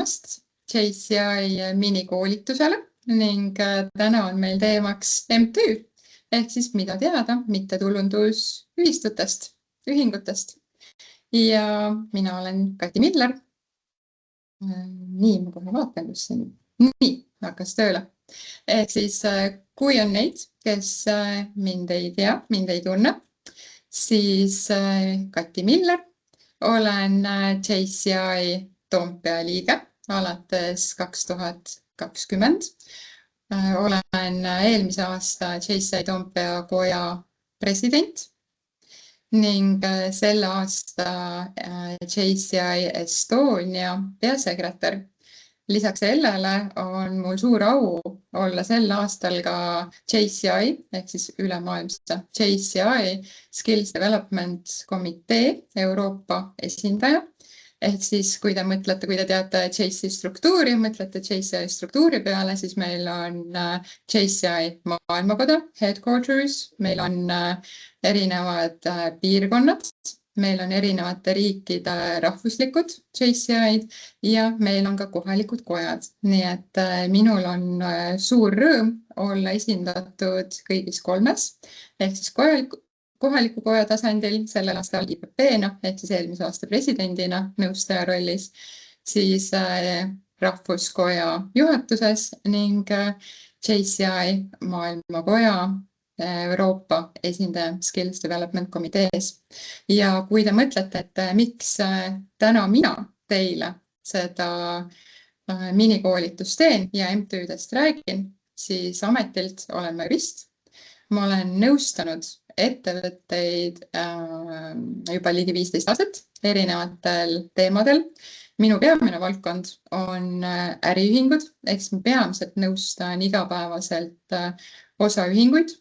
tulemast JCI minikoolitusele ning täna on meil teemaks MTÜ ehk siis mida teada mittetulundusühistutest, ühingutest. Ja mina olen Kati Miller. Nii, ma kohe vaatan, kus siin. Nii, hakkas tööle. Ehk siis kui on neid, kes mind ei tea, mind ei tunne, siis Kati Miller. Olen JCI Toompea liige alates 2020. Olen eelmise aasta JCI Toompea koja president ning selle aasta JCI Estonia peasekretär. Lisaks sellele on mul suur au olla sel aastal ka JCI ehk siis ülemaailmse JCI Skills Development Komitee Euroopa esindaja. Ehk siis kui te mõtlete, kui te teate JCI struktuuri, mõtlete JCI struktuuri peale, siis meil on JCI maailmakoda, headquarters, meil on erinevad piirkonnad, meil on erinevate riikide rahvuslikud JCI-d ja meil on ka kohalikud kojad. Nii et minul on suur rõõm olla esindatud kõigis kolmes, ehk siis kohaliku koja tasandil sellel aastal IPP-na, ehk siis eelmise aasta presidendina nõustaja rollis, siis rahvuskoja juhatuses ning JCI maailmakoja Euroopa esindaja Skills Development Komitees. Ja kui te mõtlete, et miks täna mina teile seda minikoolitust teen ja MTÜ-dest räägin, siis ametilt olen ma jurist. Ma olen nõustanud ettevõtteid juba ligi 15 aastat erinevatel teemadel. Minu peamine valdkond on äriühingud, ehk ma peamiselt nõustan igapäevaselt osaühinguid,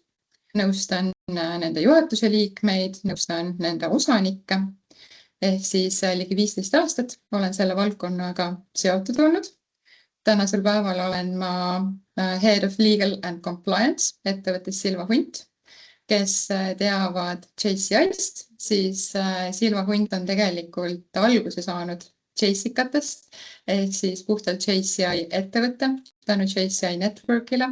nõustan nende juhatuse liikmeid, nõustan nende osanikke. Ehk siis ligi 15 aastat olen selle valdkonnaga seotud olnud. Tänasel päeval olen ma Head of Legal and Compliance ettevõttes Silva Hunt. Kes teavad JCI-st, siis Silva Hunt on tegelikult alguse saanud JCI-katest, ehk siis puhtalt JCI ettevõtte, tänu JCI Networkile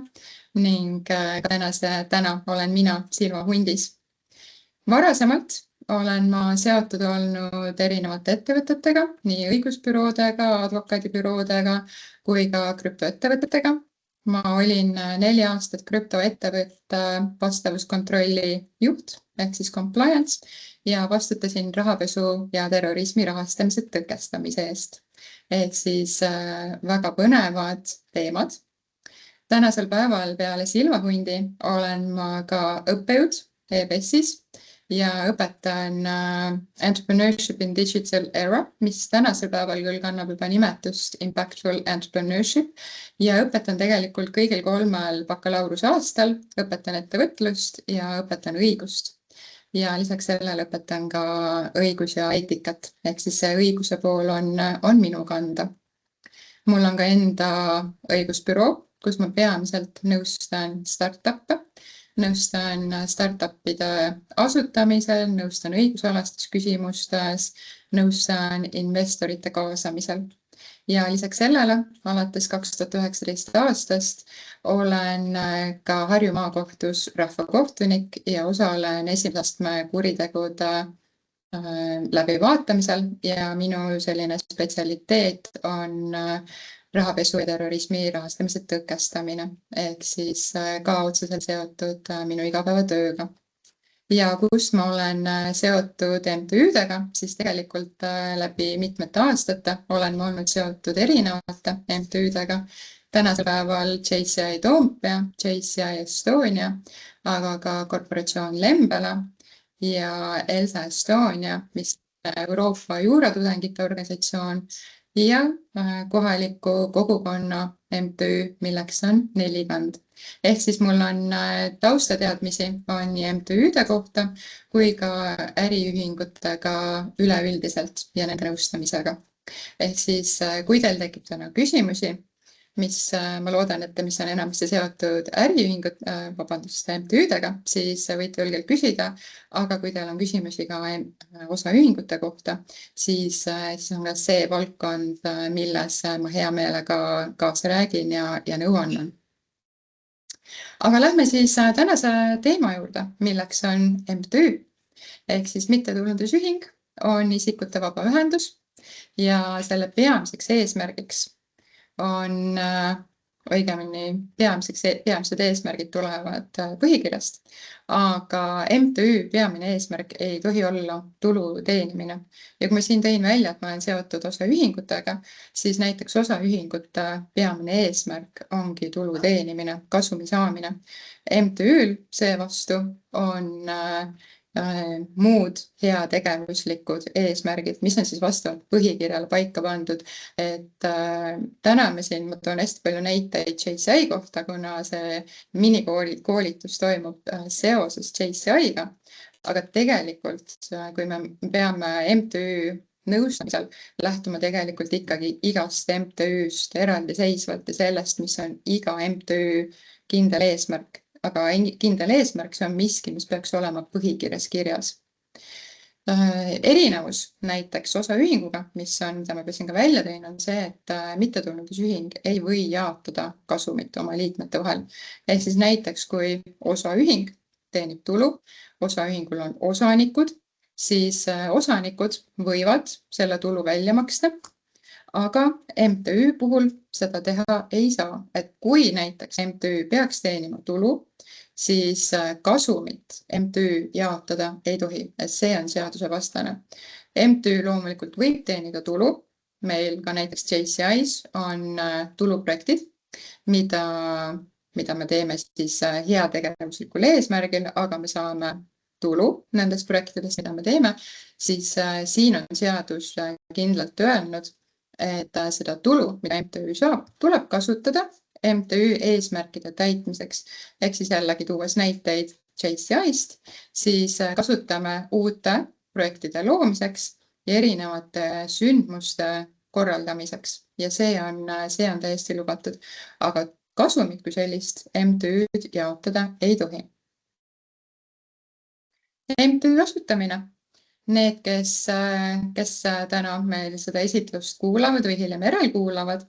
ning täna olen mina Silva Hundis. Varasemalt olen ma seotud olnud erinevate ettevõtetega, nii õigusbüroodega, advokaadibüroodega kui ka krüptoettevõtetega. Ma olin 4 aastat krüptoettevõtte vastavuskontrolli juht, ehk siis compliance, ja vastutasin rahapesu ja terrorismi rahastamise tõkestamise eest. Ehk siis väga põnevad teemad. Tänasel päeval peale Silva Hundi olen ma ka õppejõud EBS-is ja õpetan Entrepreneurship in Digital Era, mis tänasel päeval küll kannab juba nimetust Impactful Entrepreneurship ja õpetan tegelikult kõigil 3 bakalaureuse aastal, õpetan ettevõtlust ja õpetan õigust. Ja lisaks sellele õpetan ka õigus ja eetikat, ehk siis see õiguse pool on minu kanda. Mul on ka enda õigusbüroo, kus ma peamiselt nõustan startup'e. Nõustan startup'ide asutamisel, nõustan õigusalastes küsimustes, nõustan investorite kaasamisel. Ja lisaks sellele, alates 2019 aastast, olen ka Harju maakohtus rahvakohtunik ja osalen esimese astme kuritegude läbivaatamisel ja minu selline spetsialiteet on rahapesu ja terrorismi rahastamise tõkestamine, ehk siis ka otseselt seotud minu igapäevatööga. Ja kus ma olen seotud MTÜ-dega, siis tegelikult läbi mitmete aastate olen ma olnud seotud erinevate MTÜ-dega. Tänasel päeval JCI Toompea, JCI Estonia, aga ka korporatsioon Lembela ja Elsa Estonia, mis Euroopa juuratudengite organisatsioon ja kohaliku kogukonna MTÜ, milleks on Nelikand. Ehk siis mul on taustateadmisi on nii MTÜ-de kohta kui ka äriühingutega üleüldiselt ja nende nõustamisega. Ehk siis kui teil tekib täna küsimusi mis ma loodan, et mis on enamasti seotud äriühingut, MTÜ-dega, siis võite julgelt küsida, aga kui teil on küsimusi ka osaühingute kohta, siis on ka see valdkond, milles ma hea meelega kaasa räägin ja nõu annan. Aga lähme siis tänase teema juurde, milleks on MTÜ ehk siis mittetulundusühing on isikute vabaühendus ja selle peamiseks eesmärgiks on õigemini peamised eesmärgid tulevad põhikirjast, aga MTÜ peamine eesmärk ei tohi olla tulu teenimine. Ja kui ma siin tõin välja, et ma olen seotud osaühingutega, siis näiteks osaühingute peamine eesmärk ongi tulu teenimine, kasumi saamine. MTÜ-l seevastu on muud heategevuslikud eesmärgid, mis on siis vastavalt põhikirjale paika pandud. Et täna ma toon hästi palju näiteid JCI kohta, kuna see minikoolitus toimub seoses JCI-ga. Aga tegelikult, kui me peame MTÜ nõustamisel lähtuma tegelikult ikkagi igast MTÜ-st eraldiseisvalt ja sellest, mis on iga MTÜ kindel eesmärk. Aga kindel eesmärk, see on miski, mis peaks olema põhikirjas kirjas. Erinevus näiteks osaühinguga, mida ma pesin ka välja tõin, on see, et mittetulundusühing ei või jaotada kasumit oma liikmete vahel. Ehk siis näiteks, kui osaühing teenib tulu, osaühingul on osanikud, siis osanikud võivad selle tulu välja maksta. Aga MTÜ puhul seda teha ei saa, et kui näiteks MTÜ peaks teenima tulu, siis kasumit MTÜ jaotada ei tohi, et see on seadusevastane. MTÜ loomulikult võib teenida tulu, meil ka näiteks JCI-s on tuluprojektid, mida me teeme siis heategevuslikul eesmärgil, aga me saame tulu nendest projektidest, mida me teeme, siis siin on seadus kindlalt öelnud, et seda tulu, mida MTÜ saab, tuleb kasutada MTÜ eesmärkide täitmiseks. Ehk siis jällegi tuues näiteid JCI-st, siis kasutame uute projektide loomiseks ja erinevate sündmuste korraldamiseks. Ja see on täiesti lubatud. Aga kasumit kui sellist MTÜ-d jaotada ei tohi. MTÜ asutamine. Need, kes täna meil seda esitlust kuulavad või hiljem järelkuulavad,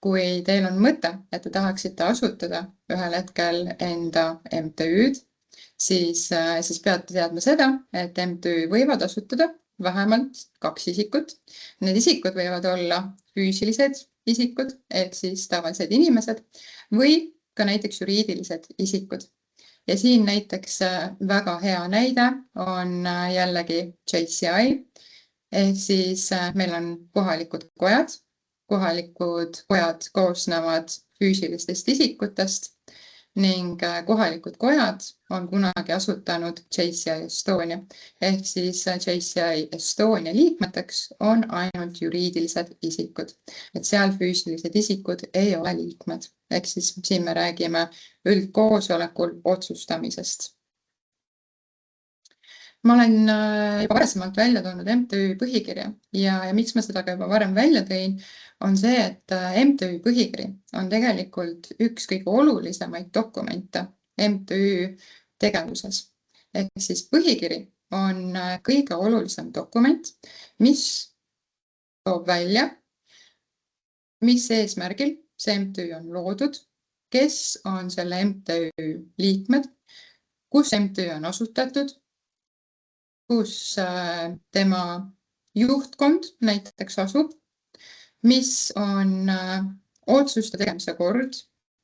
kui teil on mõte, et te tahaksite asutada ühel hetkel enda MTÜ-d, siis peate teadma seda, et MTÜ võivad asutada vähemalt 2 isikut. Need isikud võivad olla füüsilised isikud ehk siis tavalised inimesed või ka näiteks juriidilised isikud. Ja siin näiteks väga hea näide on jällegi JCI, ehk siis meil on kohalikud kojad. Kohalikud kojad koosnevad füüsilistest isikutest ning kohalikud kojad on kunagi asutanud JCI Estonia. Ehk siis JCI Estonia liikmeteks on ainult juriidilised isikud. Et seal füüsilised isikud ei ole liikmed. Ehk siis siin me räägime üldkoosolekul otsustamisest. Ma olen juba varasemalt välja toonud MTÜ põhikirja ja miks ma seda ka juba varem välja tõin, on see, et MTÜ põhikiri on tegelikult üks kõige olulisemaid dokumente MTÜ tegevuses. Ehk siis põhikiri on kõige olulisem dokument, mis toob välja, mis eesmärgil see MTÜ on loodud, kes on selle MTÜ liikmed, kus MTÜ on asutatud, kus tema juhtkond näiteks asub, mis on otsuste tegemise kord,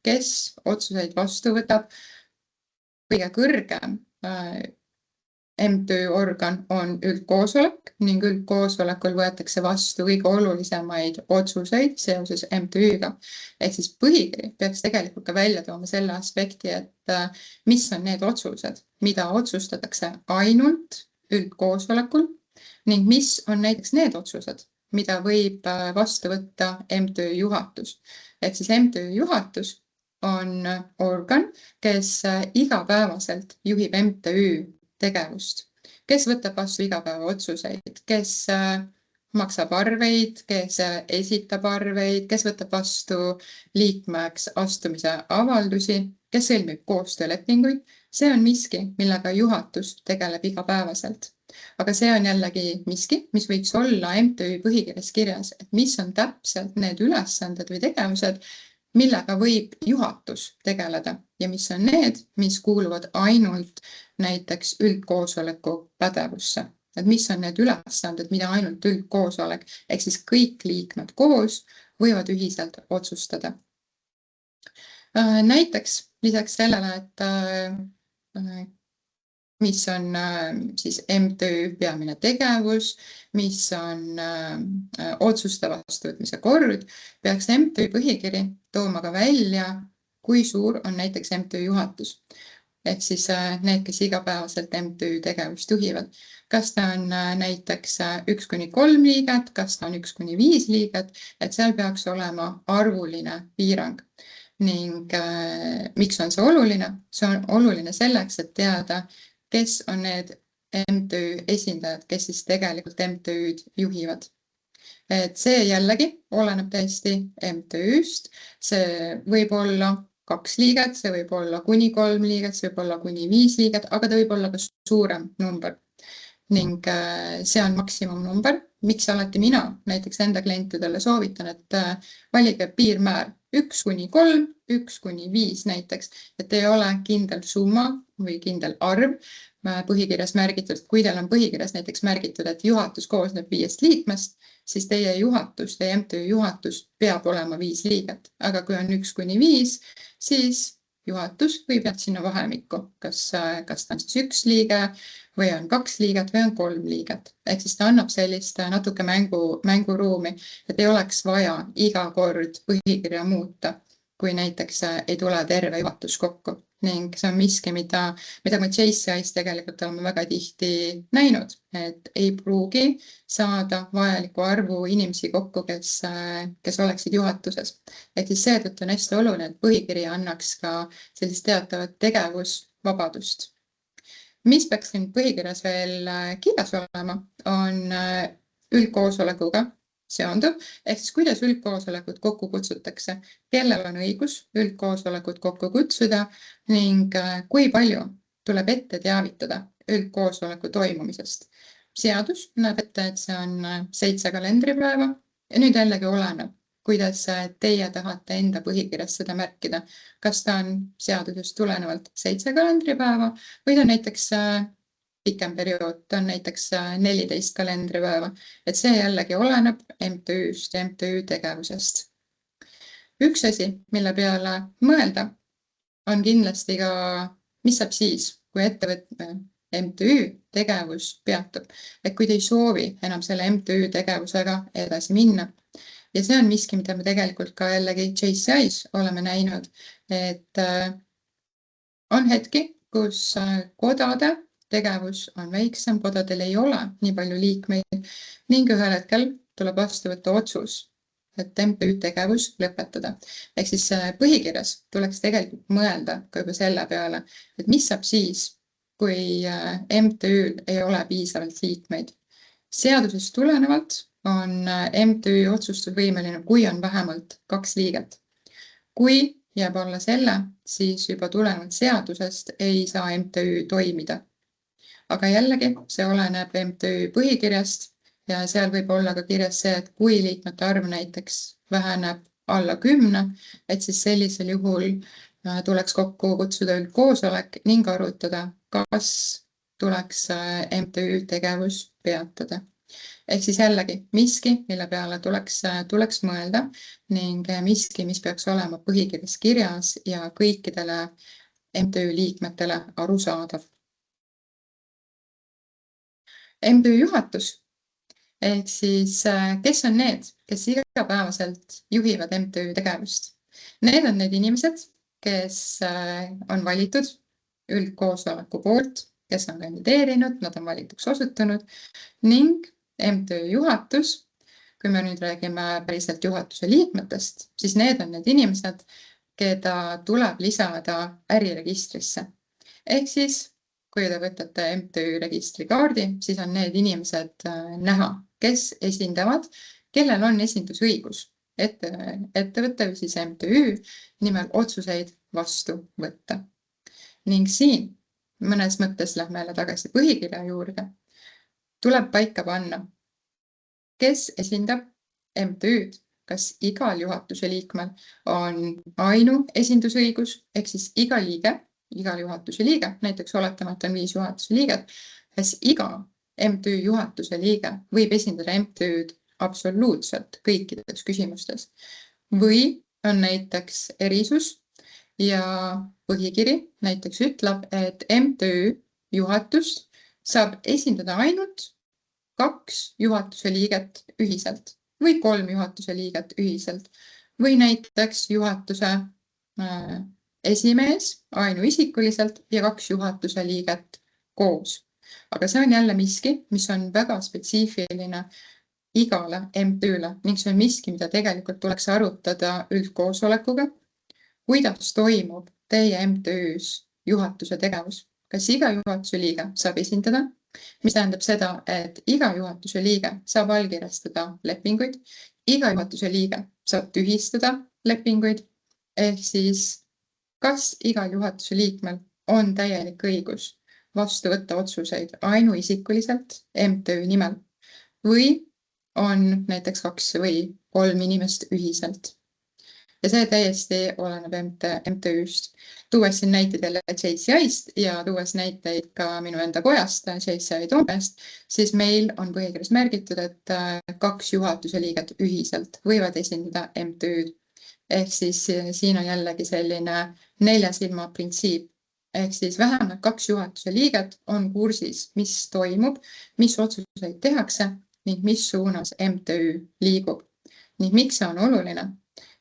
kes otsuseid vastu võtab. Kõige kõrgem MTÜ organ on üldkoosolek ning üldkoosolekul võetakse vastu kõige olulisemaid otsuseid seoses MTÜ-ga. Ehk siis põhikiri peaks tegelikult ka välja tooma selle aspekti, et mis on need otsused, mida otsustatakse ainult üldkoosolekul ning mis on näiteks need otsused, mida võib vastu võtta MTÜ juhatus. Ehk siis MTÜ juhatus on organ, kes igapäevaselt juhib MTÜ tegevust, kes võtab vastu igapäeva otsuseid, kes maksab arveid, kes esitab arveid, kes võtab vastu liikmeks astumise avaldusi, kes sõlmib koostöölepinguid. See on miski, millega juhatus tegeleb igapäevaselt. Aga see on jällegi miski, mis võiks olla MTÜ põhikirjas kirjas, et mis on täpselt need ülesanded või tegevused, millega võib juhatus tegeleda ja mis on need, mis kuuluvad ainult näiteks üldkoosoleku pädevusse. Et mis on need ülesanded, mida ainult üldkoosolek, ehk siis kõik liikmed koos võivad ühiselt otsustada. Näiteks lisaks sellele, et mis on siis MTÜ peamine tegevus, mis on otsuste vastuvõtmise kord, peaks MTÜ põhikiri tooma ka välja, kui suur on näiteks MTÜ juhatus. Ehk siis need, kes igapäevaselt MTÜ tegevust juhivad. Kas ta on näiteks 1–3 liiget, kas ta on 1–5 liiget, et seal peaks olema arvuline piirang. Ning miks on see oluline? See on oluline selleks, et teada, kes on need MTÜ esindajad, kes siis tegelikult MTÜ-d juhivad. Et see jällegi oleneb täiesti MTÜ-st. See võib olla 2 liiget, see võib olla kuni 3 liiget, see võib olla kuni 5 liiget, aga ta võib olla ka suurem number. Ning see on maksimumnumber. Miks alati mina näiteks enda klientidele soovitan, et valige piirmäär 1–3, 1–5 näiteks, et ei ole kindel summa või kindel arv põhikirjas märgitud. Kui teil on põhikirjas näiteks märgitud, et juhatus koosneb 5 liikmest, siis teie juhatus, teie MTÜ juhatus peab olema 5 liiget. Aga kui on 1–5, siis juhatus võib jääda sinna vahemikku, kas ta on siis 1 liige või on 2 liiget või on 3 liiget. Ehk siis ta annab sellist natuke mänguruumi, et ei oleks vaja iga kord põhikirja muuta, kui näiteks ei tule terve juhatus kokku. Ning see on miski, mida me JCI-s tegelikult oleme väga tihti näinud, et ei pruugi saada vajaliku arvu inimesi kokku, kes oleksid juhatuses. Ehk siis seetõttu on hästi oluline, et põhikiri annaks ka sellist teatavat tegevusvabadust. Mis peaks nüüd põhikirjas veel kirjas olema, on üldkoosolekuga seonduv, ehk siis kuidas üldkoosolekut kokku kutsutakse, kellel on õigus üldkoosolekut kokku kutsuda ning kui palju tuleb ette teavitada üldkoosoleku toimumisest. Seadus näeb ette, et see on 7 kalendripäeva ja nüüd jällegi oleneb, kuidas teie tahate enda põhikirjas seda märkida. Kas ta on seadusest tulenevalt 7 kalendripäeva või ta on näiteks pikem periood, ta on näiteks 14 kalendripäeva, et see jällegi oleneb MTÜ-st ja MTÜ tegevusest. Üks asi, mille peale mõelda, on kindlasti ka, mis saab siis, kui ettevõtme MTÜ tegevus peatub, et kui te ei soovi enam selle MTÜ tegevusega edasi minna. Ja see on miski, mida me tegelikult ka jällegi JCI-s oleme näinud, et on hetki, kus kodade tegevus on väiksem, kodadel ei ole nii palju liikmeid ning ühel hetkel tuleb vastu võtta otsus, et MTÜ tegevus lõpetada. Ehk siis põhikirjas tuleks tegelikult mõelda ka juba selle peale, et mis saab siis, kui MTÜ-l ei ole piisavalt liikmeid. Seadusest tulenevalt on MTÜ otsustusvõimeline, kui on vähemalt 2 liiget. Kui jääb alla selle, siis juba tulenevalt seadusest ei saa MTÜ toimida. Aga jällegi, see oleneb MTÜ põhikirjast ja seal võib olla ka kirjas see, et kui liikmete arv näiteks väheneb alla 10, et siis sellisel juhul tuleks kokku kutsuda üldkoosolek ning arutada, kas tuleks MTÜ tegevus peatada. Ehk siis jällegi miski, mille peale tuleks mõelda ning miski, mis peaks olema põhikirjas kirjas ja kõikidele MTÜ liikmetele arusaadav. MTÜ juhatus, ehk siis kes on need, kes igapäevaselt juhivad MTÜ tegevust. Need on need inimesed, kes on valitud üldkoosoleku poolt, kes on kandideerinud, nad on valituks osutunud ning MTÜ juhatus, kui me nüüd räägime päriselt juhatuse liikmetest, siis need on need inimesed, keda tuleb lisada äriregistrisse. Ehk siis kui te võtate MTÜ registrikaardi, siis on need inimesed näha kes esindavad, kellel on esindusõigus ettevõtte või siis MTÜ nimel otsuseid vastu võtta. Ning siin mõnes mõttes lähme jälle tagasi põhikirja juurde. Tuleb paika panna, kes esindab MTÜ-d, kas igal juhatuse liikmel on esindusõigus, ehk siis igal juhatuse liige, näiteks oletamata on 5 juhatuse liiget, kas iga MTÜ juhatuse liige võib esindada MTÜ-d absoluutselt kõikides küsimustes. Või on näiteks erisus ja põhikiri näiteks ütleb, et MTÜ juhatust saab esindada ainult 2 juhatuse liiget ühiselt või 3 juhatuse liiget ühiselt või näiteks juhatuse esimees ainuisikuliselt ja 2 juhatuse liiget koos. Aga see on jälle miski, mis on väga spetsiifiline igale MTÜ-le ning see on miski, mida tegelikult tuleks arutada üldkoosolekuga. Kuidas toimub teie MTÜ-s juhatuse tegevus? Kas iga juhatuse liige saab esindada? Mis tähendab seda, et iga juhatuse liige saab allkirjastada lepinguid, iga juhatuse liige saab tühistada lepinguid, ehk siis kas igal juhatuse liikmel on täielik õigus vastu võtta otsuseid ainuisikuliselt MTÜ nimel või on näiteks 2 või 3 inimest ühiselt. Ja see täiesti oleneb MTÜ-st. Tuues siin näiteid jälle JCI-st ja tuues näiteid ka minu enda kojast, JCI Toompest, siis meil on põhikirjas märgitud, et 2 juhatuse liiget ühiselt võivad esindada MTÜ-d. Ehk siis siin on jällegi selline 4 silma printsiip. Ehk siis vähemalt 2 juhatuse liiget on kursis, mis toimub, mis otsuseid tehakse ning mis suunas MTÜ liigub. Ning miks see on oluline?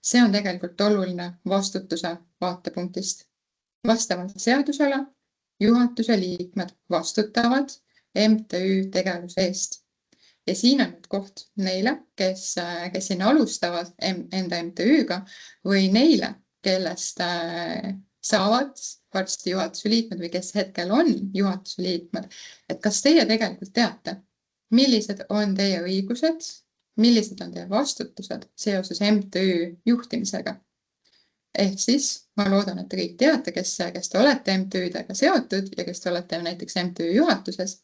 See on tegelikult oluline vastutuse vaatepunktist. Vastavalt seadusele juhatuse liikmed vastutavad MTÜ tegevuse eest. Ja siin on nüüd koht neile, kes sinna alustavad enda MTÜ-ga või neile, kellest saavad varsti juhatuse liikmed või kes hetkel on juhatuse liikmed. Et kas teie tegelikult teate, millised on teie õigused, millised on teie vastutused seoses MTÜ juhtimisega? Ehk siis ma loodan, et te kõik teate, kes te olete MTÜ-dega seotud ja kes te olete näiteks MTÜ juhatuses,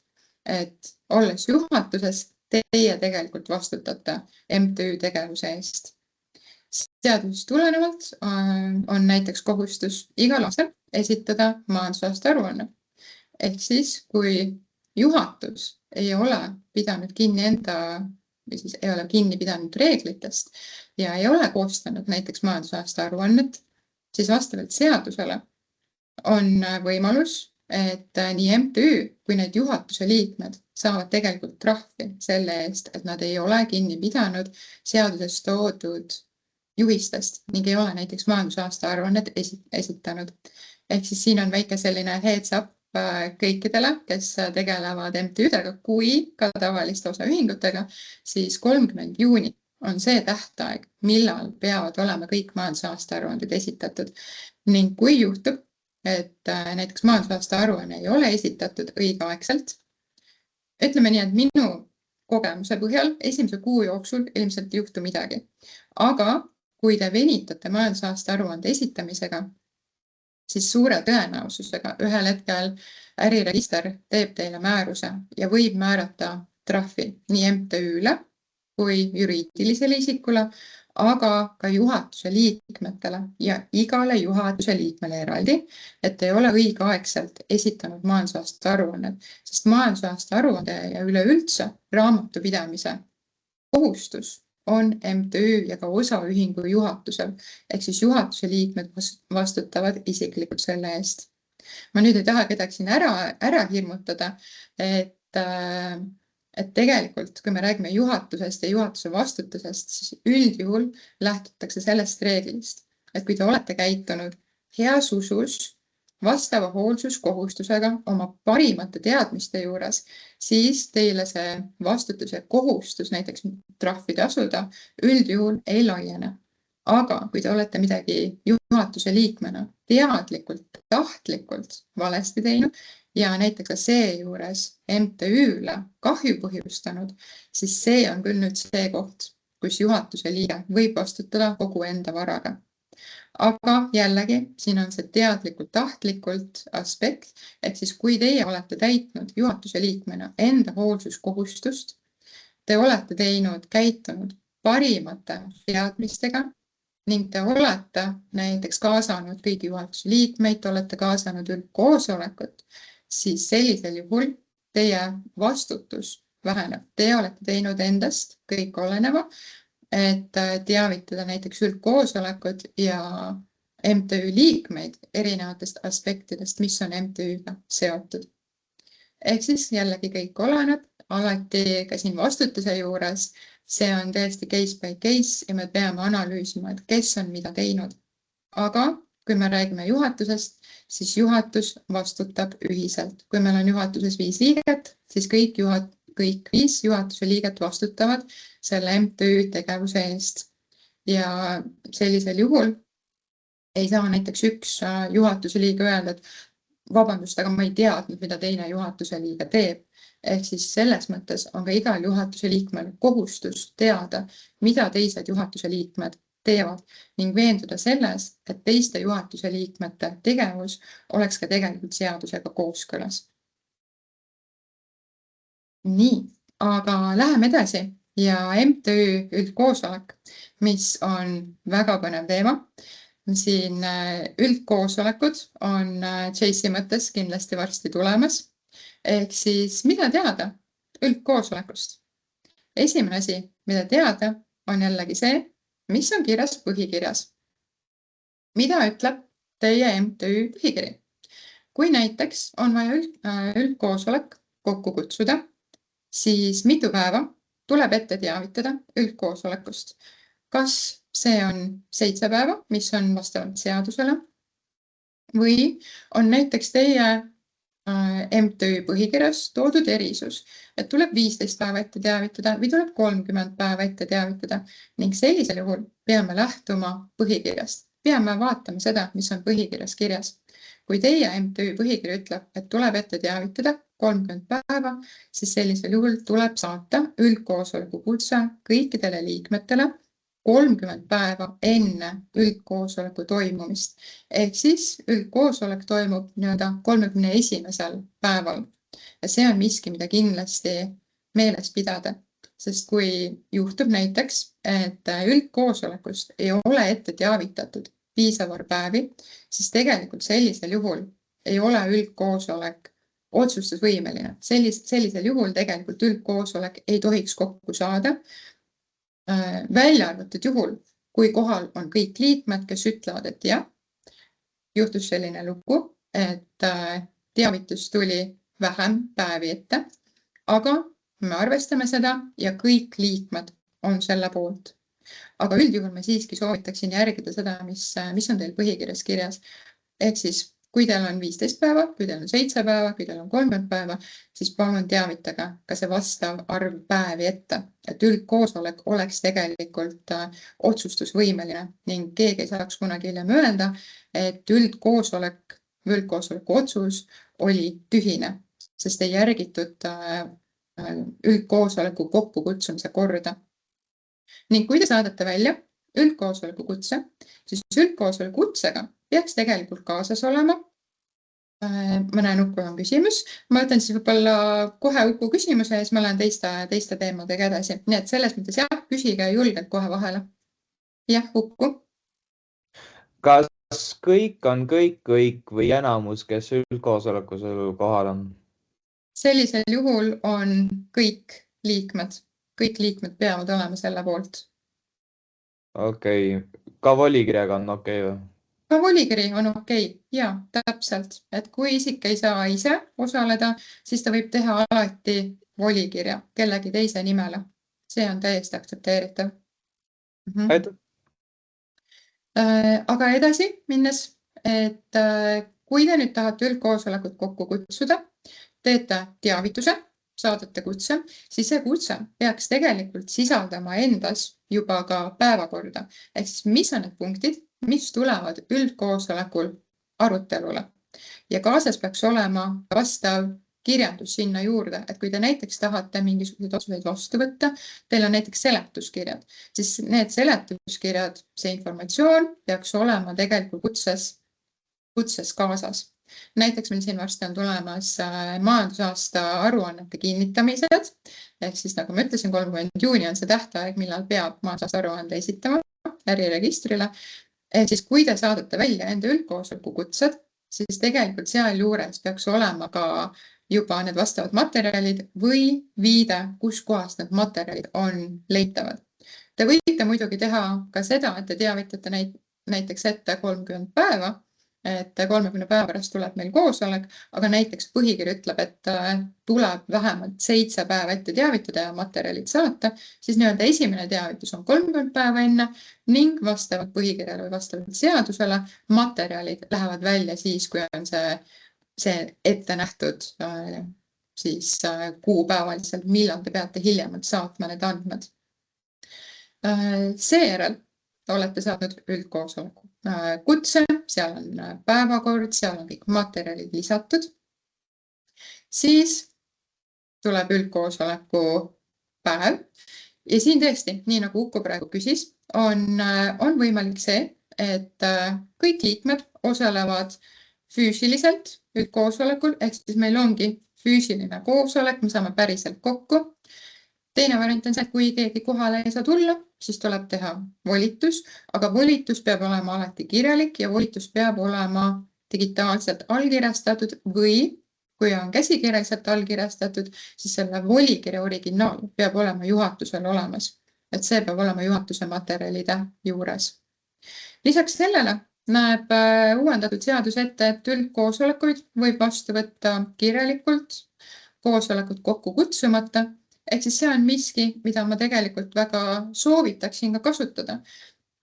et olles juhatuses, teie tegelikult vastutate MTÜ tegevuse eest. Seadusest tulenevalt on näiteks kohustus igal aastal esitada majandusaasta aruanne. Ehk siis, kui juhatus ei ole pidanud kinni või siis ei ole kinni pidanud reeglitest ja ei ole koostanud näiteks majandusaasta aruannet, siis vastavalt seadusele on võimalus, et nii MTÜ kui need juhatuse liikmed saavad tegelikult trahvi selle eest, et nad ei ole kinni pidanud seaduses toodud juhistest ning ei ole näiteks majandusaasta aruannet esitanud. Ehk siis siin on väike selline heads up kõikidele, kes tegelevad MTÜ-dega kui ka tavaliste osaühingutega, siis 30. juuni on see tähtaeg, millal peavad olema kõik majandusaasta aruanded esitatud. Ning kui juhtub, et näiteks majandusaasta aruanne ei ole esitatud õigeaegselt, ütleme nii, et minu kogemuse põhjal esimese kuu jooksul ilmselt ei juhtu midagi. Aga kui te venitate majandusaasta aruande esitamisega, siis suure tõenäosusega ühel hetkel äriregister teeb teile määruse ja võib määrata trahvi nii MTÜ-le kui juriidilisele isikule, aga ka juhatuse liikmetele ja igale juhatuse liikmele eraldi, et ei ole õigeaegselt esitanud majandusaasta aruannet, sest majandusaasta aruande ja üleüldse raamatupidamise kohustus on MTÜ ja ka osaühingu juhatusel, ehk siis juhatuse liikmed vastutavad isiklikult selle eest. Ma nüüd ei taha kedagi siin ära hirmutada, et tegelikult, kui me räägime juhatusest ja juhatuse vastutusest, siis üldjuhul lähtutakse sellest reeglist, et kui te olete käitunud heas usus, vastava hoolsuskohustusega oma parimate teadmiste juures, siis teile see vastutus ja kohustus näiteks trahvi tasuda üldjuhul ei laiene. Aga kui te olete midagi juhatuse liikmena teadlikult, tahtlikult valesti teinud ja näiteks seejuures MTÜ-le kahju põhjustanud, siis see on küll nüüd see koht, kus juhatuse liige võib vastutada kogu enda varaga. Aga jällegi, siin on see teadlikult tahtlikult aspekt, ehk siis kui teie olete täitnud juhatuse liikmena enda hoolsuskohustust, te olete käitunud parimate teadmistega ning te olete näiteks kaasanud kõigi juhatuse liikmeid, te olete kaasanud üldkoosolekut, siis sellisel juhul teie vastutus väheneb. Te olete teinud endast kõik oleneva, et teavitada näiteks üldkoosolekut ja MTÜ liikmeid erinevatest aspektidest, mis on MTÜ-ga seotud. Ehk siis jällegi kõik oleneb, alati ka siin vastutuse juures, see on tõesti case by case ja me peame analüüsima, et kes on mida teinud. Aga kui me räägime juhatusest, siis juhatus vastutab ühiselt. Kui meil on juhatuses 5 liiget, siis kõik 5 juhatuse liiget vastutavad selle MTÜ tegevuse eest. Ja sellisel juhul ei saa näiteks üks juhatuse liige öelda, et vabandust, aga ma ei teadnud, mida teine juhatuse liige teeb. Ehk siis selles mõttes on ka igal juhatuse liikmel kohustus teada, mida teised juhatuse liikmed teevad ning veenduda selles, et teiste juhatuse liikmete tegevus oleks ka tegelikult seadusega kooskõlas. Nii, aga läheme edasi ja MTÜ üldkoosolek, mis on väga põnev teema. Siin üldkoosolekud on Chase'i mõttes kindlasti varsti tulemas. Ehk siis mida teada üldkoosolekust? Esimene asi, mida teada, on jällegi see, mis on kirjas põhikirjas. Mida ütleb teie MTÜ põhikiri? Kui näiteks on vaja üldkoosolek kokku kutsuda, siis mitu päeva tuleb ette teavitada üldkoosolekust. Kas see on 7 päeva, mis on vastavalt seadusele, või on näiteks teie MTÜ põhikirjas toodud erisus, et tuleb 15 päeva ette teavitada või tuleb 30 päeva ette teavitada ning sellisel juhul peame lähtuma põhikirjast. Peame vaatama seda, mis on põhikirjas kirjas. Kui teie MTÜ põhikiri ütleb, et tuleb ette teavitada 30 päeva, siis sellisel juhul tuleb saata üldkoosoleku kutse kõikidele liikmetele 30 päeva enne üldkoosoleku toimumist. Ehk siis üldkoosolek toimub 31. päeval. Ja see on miski, mida kindlasti meeles pidada. Sest kui juhtub näiteks, et üldkoosolekust ei ole ette teavitatud piisaval päevi, siis tegelikult sellisel juhul ei ole üldkoosolek otsustusvõimeline. Sellisel juhul tegelikult üldkoosolek ei tohiks kokku saada. Välja arvatud juhul, kui kohal on kõik liikmed, kes ütlevad, et jah, juhtus selline lugu, et teavitus tuli vähem päevi ette, aga me arvestame seda ja kõik liikmed on selle poolt. Aga üldjuhul me siiski soovitaksin järgida seda, mis on teil põhikirjas kirjas. Ehk siis, kui teil on 15 päeva, kui teil on 7 päeva, kui teil on 30 päeva, siis palun teavitage ka see vastav arv päevi ette, et üldkoosolek oleks tegelikult otsustusvõimeline ning keegi ei saaks kunagi hiljem öelda, et üldkoosoleku otsus oli tühine, sest ei järgitud üldkoosoleku kokkukutsumise korda. Ning kui te saadate välja üldkoosoleku kutse, siis üldkoosoleku kutsega peaks tegelikult kaasas olema. Ma näen, Uku on küsimus. Ma võtan siis võib-olla kohe Uku küsimuse ja siis ma lähen teiste teemadega edasi. Nii et selles mõttes jah, küsige julgelt kohe vahele. Jah, Uku. Kas kõik on kõik või enamus, kes üldkoosolekus kohal on? Sellisel juhul on kõik liikmed peavad olema selle poolt. Okei. Ka volikirjaga on okei või? Ka volikiri on okei. Ja, täpselt. Et kui isik ei saa ise osaleda, siis ta võib teha alati volikirja kellegi teise nimele. See on täiesti aktsepteeritav. Aitäh. Aga edasi minnes, et kui te nüüd tahate üldkoosolekut kokku kutsuda, teete teavituse, saadate kutse, siis see kutse peaks tegelikult sisaldama endas juba ka päevakorda. Ehk siis mis on need punktid, mis tulevad üldkoosolekul arutelule. ja kaasas peaks olema vastav kirjandus sinna juurde, et kui te näiteks tahate mingisuguseid otsuseid vastu võtta, teil on näiteks seletuskirjad, siis need seletuskirjad, see informatsioon peaks olema tegelikult kutses kaasas. Näiteks meil siin varsti on tulemas majandusaasta aruannete kinnitamised, ehk siis nagu ma ütlesin, 30. juuni on see tähtaeg, millal peab majandusaasta aruande esitama äriregistrile. Ehk siis kui te saadate välja enda üldkoosoleku kutsed, siis tegelikult sealjuures peaks olema ka juba need vastavad materjalid või viide, kus kohast need materjalid on leitavad. Te võite muidugi teha ka seda, et te teavitate näiteks ette 30 päeva, et 30 päeva pärast tuleb meil koosolek, aga näiteks põhikiri ütleb, et tuleb vähemalt 7 päeva ette teavitada ja materjalid saata, siis nii-öelda esimene teavitus on 30 päeva enne ning vastavalt põhikirjale või vastavalt seadusele materjalid lähevad välja siis, kui on see ette nähtud siis kuupäevaliselt, millal te peate hiljemalt saatma need andmed. Seejärel olete saanud üldkoosoleku kutse, seal on päevakord, seal on kõik materjalid lisatud. Siis tuleb üldkoosoleku päev ja siin tõesti, nii nagu Uku praegu küsis, on võimalik see, et kõik liikmed osalevad füüsiliselt üldkoosolekul, ehk siis meil ongi füüsiline koosolek, me saame päriselt kokku. Teine variant on see, et kui keegi kohale ei saa tulla, siis tuleb teha volitus, aga volitus peab olema alati kirjalik ja volitus peab olema digitaalselt allkirjastatud või kui on käsikirjaliselt allkirjastatud, siis selle volikirja originaal peab olema juhatusel olemas, et see peab olema juhatuse materjalide juures. Lisaks sellele näeb uuendatud seadus ette, et üldkoosolekuid võib vastu võtta kirjalikult, koosolekut kokku kutsumata, ehk siis see on miski, mida ma tegelikult väga soovitaksin ka kasutada.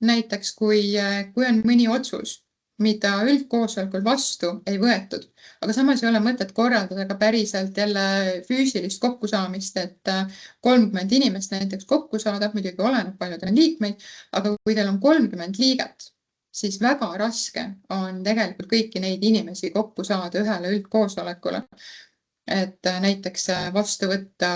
Näiteks, kui on mõni otsus, mida üldkoosolekul vastu ei võetud, aga samas ei ole mõtet korraldada ka päriselt jälle füüsilist kokkusaamist, et 30 inimest näiteks kokku saada, muidugi oleneb paljud on liikmeid, aga kui teil on 30 liiget, siis väga raske on tegelikult kõiki neid inimesi kokku saada ühele üldkoosolekule. Et näiteks vastu võtta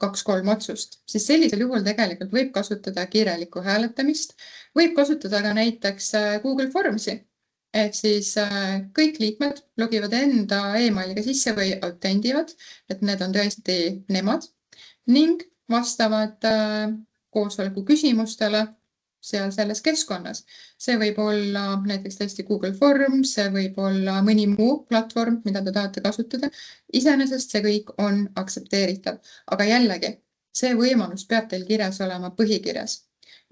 2-3 otsust, siis sellisel juhul tegelikult võib kasutada kirjalikku hääletamist, võib kasutada ka näiteks Google Formsi, ehk siis kõik liikmed logivad enda emailiga sisse või autendivad, et need on tõesti nemad ning vastavad koosoleku küsimustele seal selles keskkonnas. See võib olla näiteks tõesti Google Forms, see võib olla mõni muu platvorm, mida te tahate kasutada. Iseenesest see kõik on aktsepteeritav, aga jällegi, see võimalus peab teil kirjas olema põhikirjas.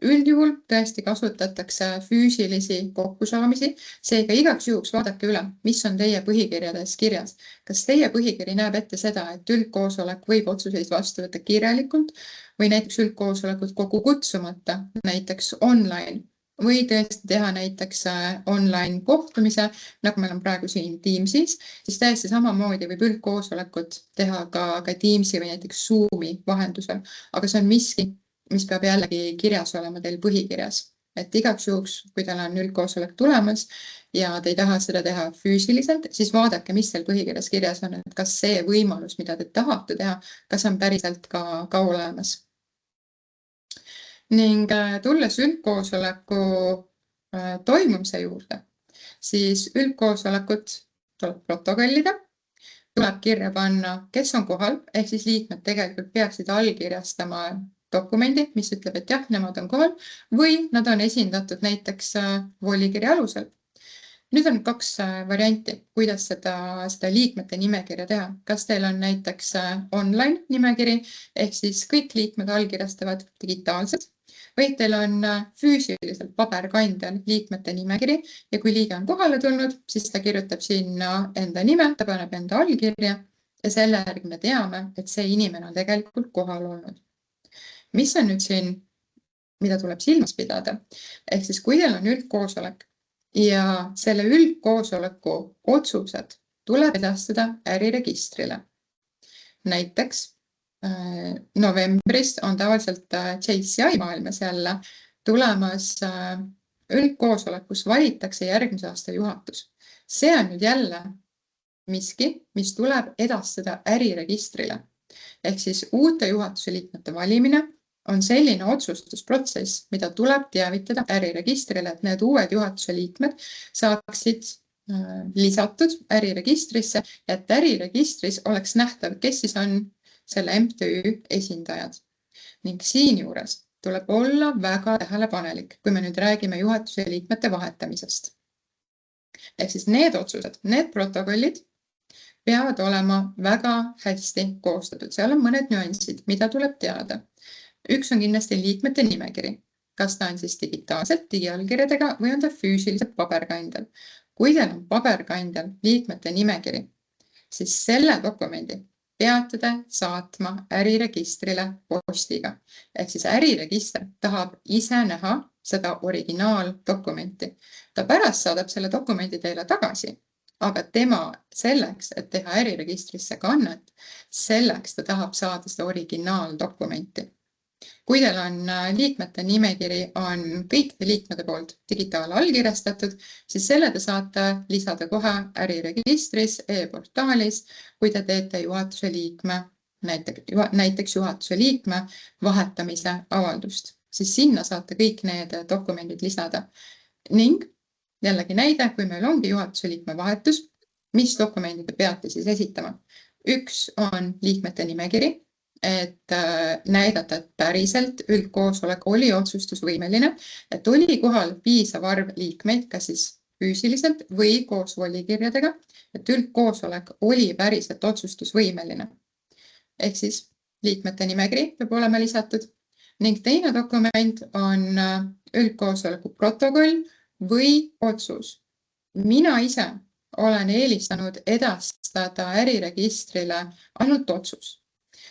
Üldjuhul tõesti kasutatakse füüsilisi kokkusaamisi, seega igaks juhuks vaadake üle, mis on teie põhikirjades kirjas. Kas teie põhikiri näeb ette seda, et üldkoosolek võib otsuseid vastu võtta kirjalikult või näiteks üldkoosolekut kokku kutsumata, näiteks online või tõesti teha näiteks online kohtumise, nagu meil on praegu siin Teamsis, siis täiesti samamoodi võib üldkoosolekut teha ka Teamsi või näiteks Zoomi vahendusel, aga see on miski, mis peab jällegi kirjas olema teil põhikirjas. Et igaks juhuks, kui teil on üldkoosolek tulemas ja te ei taha seda teha füüsiliselt, siis vaadake, mis teil põhikirjas kirjas on, et kas see võimalus, mida te tahate teha, kas on päriselt ka olemas. Ning tulles üldkoosoleku toimumise juurde, siis üldkoosolekut tuleb protokollida, tuleb kirja panna, kes on kohal, ehk siis liikmed tegelikult peaksid allkirjastama dokumendi, mis ütleb, et jah, nemad on kohal või nad on esindatud näiteks volikirja alusel. Nüüd on 2 varianti, kuidas seda liikmete nimekirja teha. Kas teil on näiteks online nimekiri, ehk siis kõik liikmed allkirjastavad digitaalselt või teil on füüsiliselt paberkandjal liikmete nimekiri ja kui liige on kohale tulnud, siis ta kirjutab sinna enda nime, ta paneb enda allkirja ja selle järgi me teame, et see inimene on tegelikult kohal olnud. Mis on nüüd siin, mida tuleb silmas pidada? Ehk siis, kui teil on üldkoosolek ja selle üldkoosoleku otsused tuleb edastada äriregistrile. Näiteks novembris on tavaliselt JCI maailmas jälle tulemas üldkoosolekus valitakse järgmise aasta juhatus. See on nüüd jälle miski, mis tuleb edastada äriregistrile. Ehk siis uute juhatuse liikmete valimine on selline otsustusprotsess, mida tuleb teavitada äriregistrile, et need uued juhatuse liikmed saaksid lisatud äriregistrisse, et äriregistris oleks nähtav, kes siis on selle MTÜ esindajad. Ning siinjuures tuleb olla väga tähelepanelik, kui me nüüd räägime juhatuse liikmete vahetamisest. Ehk siis need otsused, need protokollid peavad olema väga hästi koostatud. Seal on mõned nüansid, mida tuleb teada. Üks on kindlasti liikmete nimekiri. Kas ta on siis digitaalselt, digiallkirjadega või on ta füüsiliselt paberkandjal. Kui teil on paberkandjal liikmete nimekiri, siis selle dokumendi peate te saatma äriregistrile postiga. Ehk siis äriregister tahab ise näha seda originaaldokumenti. Ta pärast saadab selle dokumendi teile tagasi, aga tema selleks, et teha äriregistrisse kannet, selleks ta tahab saada seda originaaldokumenti. Kui teil on liikmete nimekiri on kõikide liikmete poolt digitaalallkirjastatud, siis selle te saate lisada kohe äriregistris, e-portaalis, kui te teete juhatuse liikme, näiteks juhatuse liikme vahetamise avaldust, siis sinna saate kõik need dokumendid lisada. Ning jällegi näide, kui meil ongi juhatuse liikme vahetus, mis dokumendid te peate siis esitama. Üks on liikmete nimekiri, et näidata, et päriselt üldkoosolek oli otsustusvõimeline, et oli kohal piisav arv liikmeid, kas siis füüsiliselt või koos volikirjadega, et üldkoosolek oli päriselt otsustusvõimeline. Ehk siis liikmete nimekiri peab olema lisatud ning teine dokument on üldkoosoleku protokoll või otsus. Mina ise olen eelistanud edastada äriregistrile ainult otsus.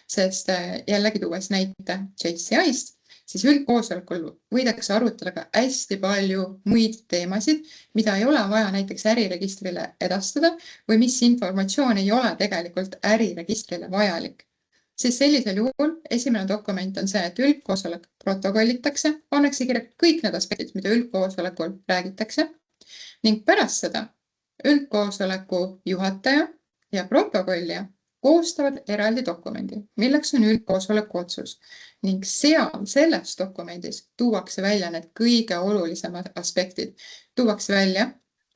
Sest jällegi tuues näite JCI-st, siis üldkoosolekul võidakse arutada ka hästi palju muid teemasid, mida ei ole vaja näiteks äriregistrile edastada või mis informatsioon ei ole tegelikult äriregistrile vajalik. Siis sellisel juhul esimene dokument on see, et üldkoosolek protokollitakse, pannakse kirja kõik need aspektid, mida üldkoosolekul räägitakse ning pärast seda üldkoosoleku juhataja ja protokollija koostavad eraldi dokumendi, milleks on üldkoosoleku otsus ning selles dokumendis tuuakse välja need kõige olulisemad aspektid. Tuuakse välja,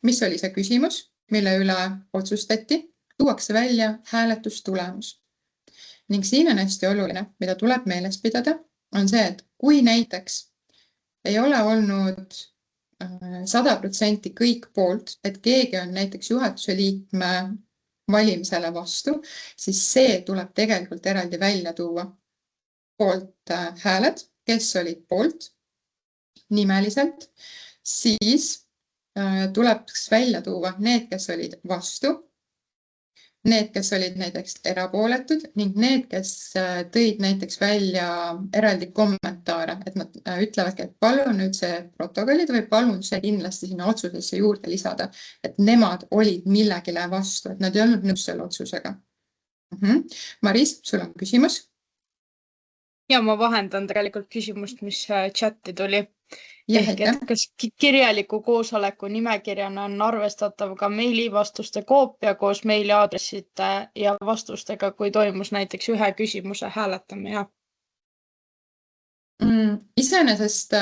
mis oli see küsimus, mille üle otsustati, tuuakse välja hääletustulemus. Ning siin on hästi oluline, mida tuleb meeles pidada, on see, et kui näiteks ei ole olnud 100% kõik poolt, et keegi on näiteks juhatuse liikme valimisele vastu, siis see tuleb tegelikult eraldi välja tuua. Poolt hääled, kes olid poolt nimeliselt, siis tuleb välja tuua need, kes olid vastu, need, kes olid näiteks erapooletud ning need, kes tõid näiteks välja eraldi kommentaare, et nad ütlevadki, et palun nüüd see protokollid või palun see kindlasti sinna otsusesse juurde lisada, et nemad olid millegile vastu, et nad ei olnud nõus selle otsusega. Maris, sul on küsimus? Ja ma vahendan tegelikult küsimust, mis chati tuli. Ehk, et kas kirjaliku koosoleku nimekirjana on arvestatav ka meilivastuste koopia koos meiliaadressite ja vastustega, kui toimus näiteks ühe küsimuse hääletamine? Iseenesest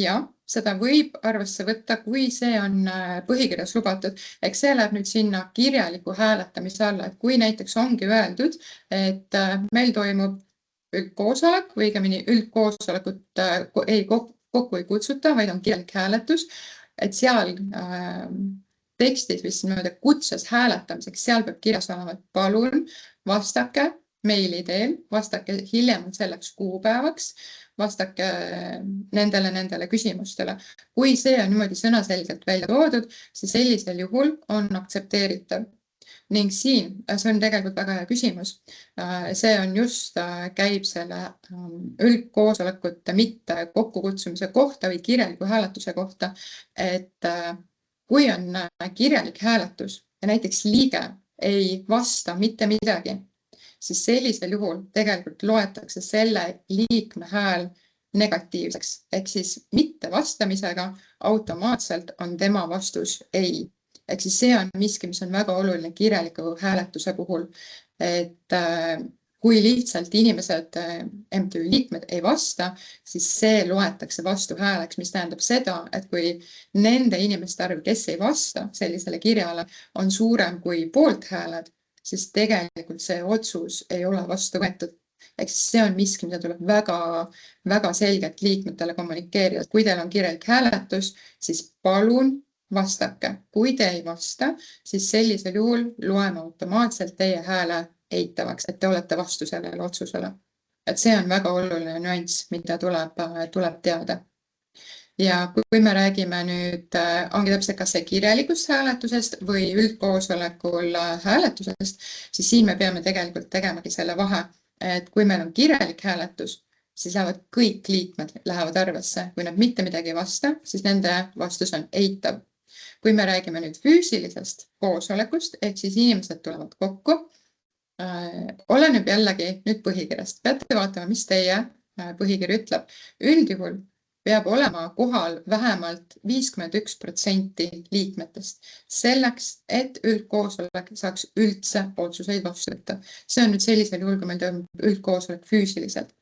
jah, seda võib arvesse võtta, kui see on põhikirjas lubatud. Eks see läheb nüüd sinna kirjaliku hääletamise alla, et kui näiteks ongi öeldud, et meil toimub üldkoosolek või õigemini üldkoosolekut kokku ei kutsuta, vaid on kirjalik hääletus, et seal tekstis vist kutses hääletamiseks, seal peab kirjas olema, et palun vastake meili teel, vastake hiljemalt selleks kuupäevaks, vastake nendele küsimustele. Kui see on niimoodi sõnaselgelt välja toodud, siis sellisel juhul on aktsepteeritav. Ning siin, see on tegelikult väga hea küsimus. See on just, käib selle üldkoosolekute mitte kokkukutsumise kohta või kirjaliku hääletuse kohta, et kui on kirjalik hääletus ja näiteks liige ei vasta mitte midagi, siis sellisel juhul tegelikult loetakse selle liikme hääl negatiivseks, ehk siis mitte vastamisega automaatselt on tema vastus ei. Ehk siis see on miski, mis on väga oluline kirjaliku hääletuse puhul, et kui lihtsalt inimesed, MTÜ liikmed ei vasta, siis see loetakse vastuhääleks, mis tähendab seda, et kui nende inimeste arv, kes ei vasta sellisele kirjale, on suurem kui poolthääled, siis tegelikult see otsus ei ole vastu võetud. Ehk siis see on miski, mida tuleb väga selgelt liikmetele kommunikeerida. Kui teil on kirjalik hääletus, siis palun vastake. Kui te ei vasta, siis sellisel juhul loeme automaatselt teie hääle eitavaks, et te olete vastu sellele otsusele. Et see on väga oluline nüanss, mida tuleb teada. Ja kui me räägime nüüd, ongi täpselt kas see kirjalikust hääletusest või üldkoosolekul hääletusest, siis siin me peame tegelikult tegemagi selle vahe, et kui meil on kirjalik hääletus, siis lähevad kõik liikmed lähevad arvesse. Kui nad mitte midagi ei vasta, siis nende vastus on eitav. Kui me räägime nüüd füüsilisest koosolekust, ehk siis inimesed tulevad kokku, oleneb jällegi nüüd põhikirjast. Peate vaatama, mis teie põhikiri ütleb. Üldjuhul peab olema kohal vähemalt 51% liikmetest selleks, et üldkoosolek saaks üldse otsuseid vastu võtta. See on nüüd sellisel juhul, kui meil toimub üldkoosolek füüsiliselt.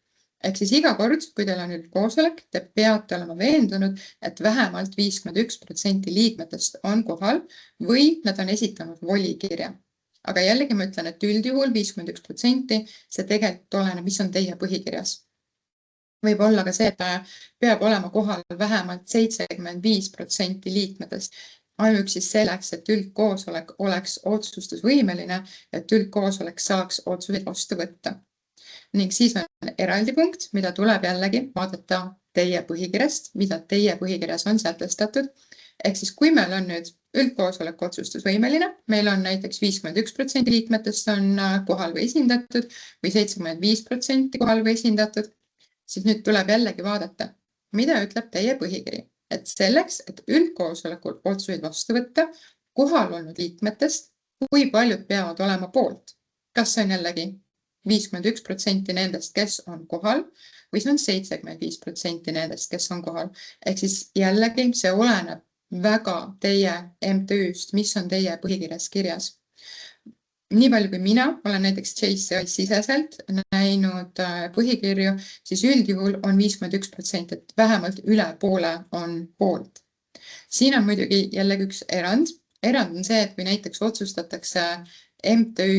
Ehk siis iga kord, kui teil on üldkoosolek, te peate olema veendunud, et vähemalt 51% liikmetest on kohal või nad on esitanud volikirja. Aga jällegi ma ütlen, et üldjuhul 51%, see tegelikult oleneb, mis on teie põhikirjas. Võib olla ka see, et peab olema kohal vähemalt 75% liikmetest. Ainuüksi selleks, et üldkoosolek oleks otsustusvõimeline, et üldkoosolek saaks otsuseid vastu võtta. Ning siis on eraldi punkt, mida tuleb jällegi vaadata teie põhikirjast, mida teie põhikirjas on sätestatud. Ehk siis kui meil on nüüd üldkoosolek otsustusvõimeline, meil on näiteks 51% liikmetest on kohal või esindatud või 75% kohal või esindatud, siis nüüd tuleb jällegi vaadata, mida ütleb teie põhikiri. Et selleks, et üldkoosolekul otsuseid vastu võtta, kohal olnud liikmetest, kui paljud peavad olema poolt. Kas see on jällegi 51% nendest, kes on kohal või see on 75% nendest, kes on kohal. Ehk siis jällegi see oleneb väga teie MTÜ-st, mis on teie põhikirjas kirjas. Nii palju, kui mina olen näiteks JCI siseselt näinud põhikirju, siis üldjuhul on 51%, et vähemalt üle poole on poolt. Siin on muidugi jällegi üks erand. Erand on see, et kui näiteks otsustatakse MTÜ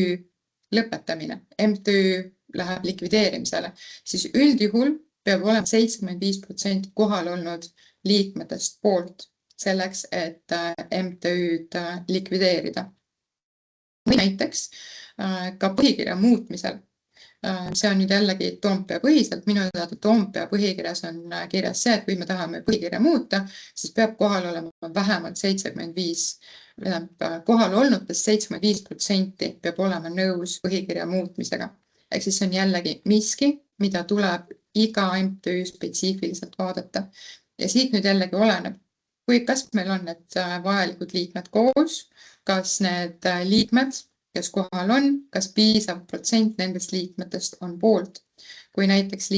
lõpetamine, MTÜ läheb likvideerimisele, siis üldjuhul peab olema 75% kohal olnud liikmetest poolt selleks, et MTÜ-d likvideerida. Või näiteks ka põhikirja muutmisel. See on nüüd jällegi Toompea põhiselt. Minu teada Toompea põhikirjas on kirjas see, et kui me tahame põhikirja muuta, siis peab kohal olema vähemalt 75%. Kohal olnutest 75% peab olema nõus põhikirja muutmisega. Ehk siis see on jällegi miski, mida tuleb iga MTÜ spetsiifiliselt vaadata. Ja siit nüüd jällegi oleneb, kas meil on need vajalikud liikmed koos, kas need liikmed, kes kohal on, kas piisav protsent nendest liikmetest on poolt. Kui näiteks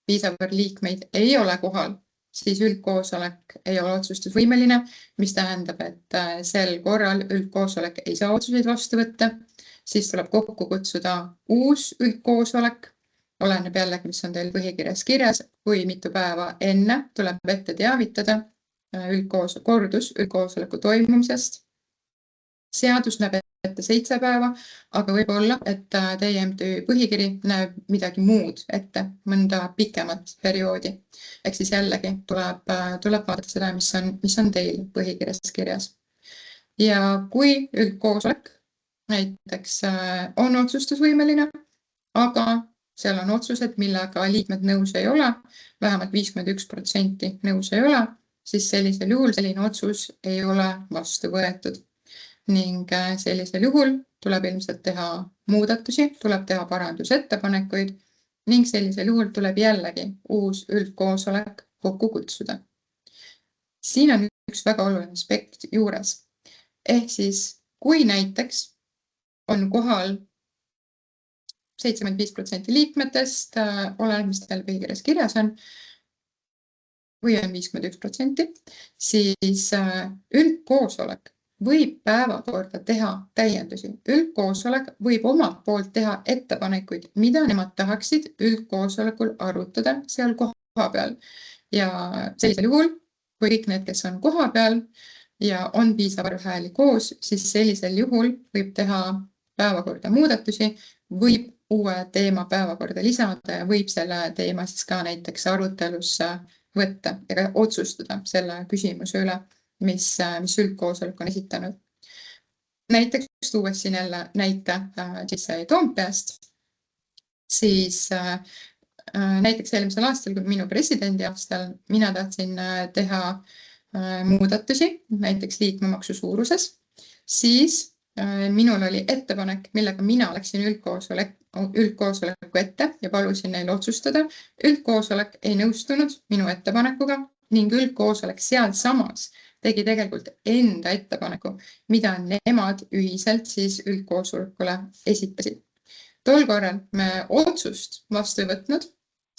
piisav liikmeid ei ole kohal, siis üldkoosolek ei ole otsustusvõimeline, mis tähendab, et sel korral üldkoosolek ei saa otsuseid vastu võtta, siis tuleb kokku kutsuda uus üldkoosolek. Oleneb jällegi, mis on teil põhikirjas kirjas, kui mitu päeva enne tuleb ette teavitada üldkoosoleku toimumisest. Seadus näeb ette 7 päeva, aga võib olla, et teie MTÜ põhikiri näeb midagi muud ette, mõnda pikemat perioodi. Ehk siis jällegi tuleb vaadata seda, mis on teil põhikirjas kirjas. Ja kui üldkoosolek näiteks on otsustusvõimeline, aga seal on otsused, millega liikmed nõus ei ole, vähemalt 51% nõus ei ole, siis sellisel juhul selline otsus ei ole vastu võetud. Ning sellisel juhul tuleb ilmselt teha muudatusi, tuleb teha parandusettepanekuid ning sellisel juhul tuleb jällegi uus üldkoosolek kokku kutsuda. Siin on üks väga oluline aspekt juures. Ehk siis, kui näiteks on kohal 75% liikmetest, oleneb, mis teil põhikirjas kirjas on, või on 51%, siis üldkoosolek võib päevakorda teha täiendusi. Üldkoosolek võib omalt poolt teha ettepanekuid, mida nemad tahaksid üldkoosolekul arutada seal koha peal. Ja sellisel juhul, kui kõik need, kes on koha peal ja on piisav arv hääli koos, siis sellisel juhul võib teha päevakorda muudatusi, võib uue teema päevakorda lisada ja võib selle teema siis ka näiteks arutelusse võtta ja otsustada selle küsimuse üle, mis üldkoosolek on esitanud. Näiteks tuues siin jälle näite Toompeast, siis näiteks eelmisel aastal, kui minu presidendi aastal, mina tahtsin teha muudatusi, näiteks liikmemaksu suuruses, siis minul oli ettepanek, millega mina läksin üldkoosoleku ette ja palusin neil otsustada. Üldkoosolek ei nõustunud minu ettepanekuga ning üldkoosolek sealsamas tegi tegelikult enda ettepaneku, mida nemad ühiselt siis üldkoosolekule esitasid. Tol korral me otsust vastu ei võtnud,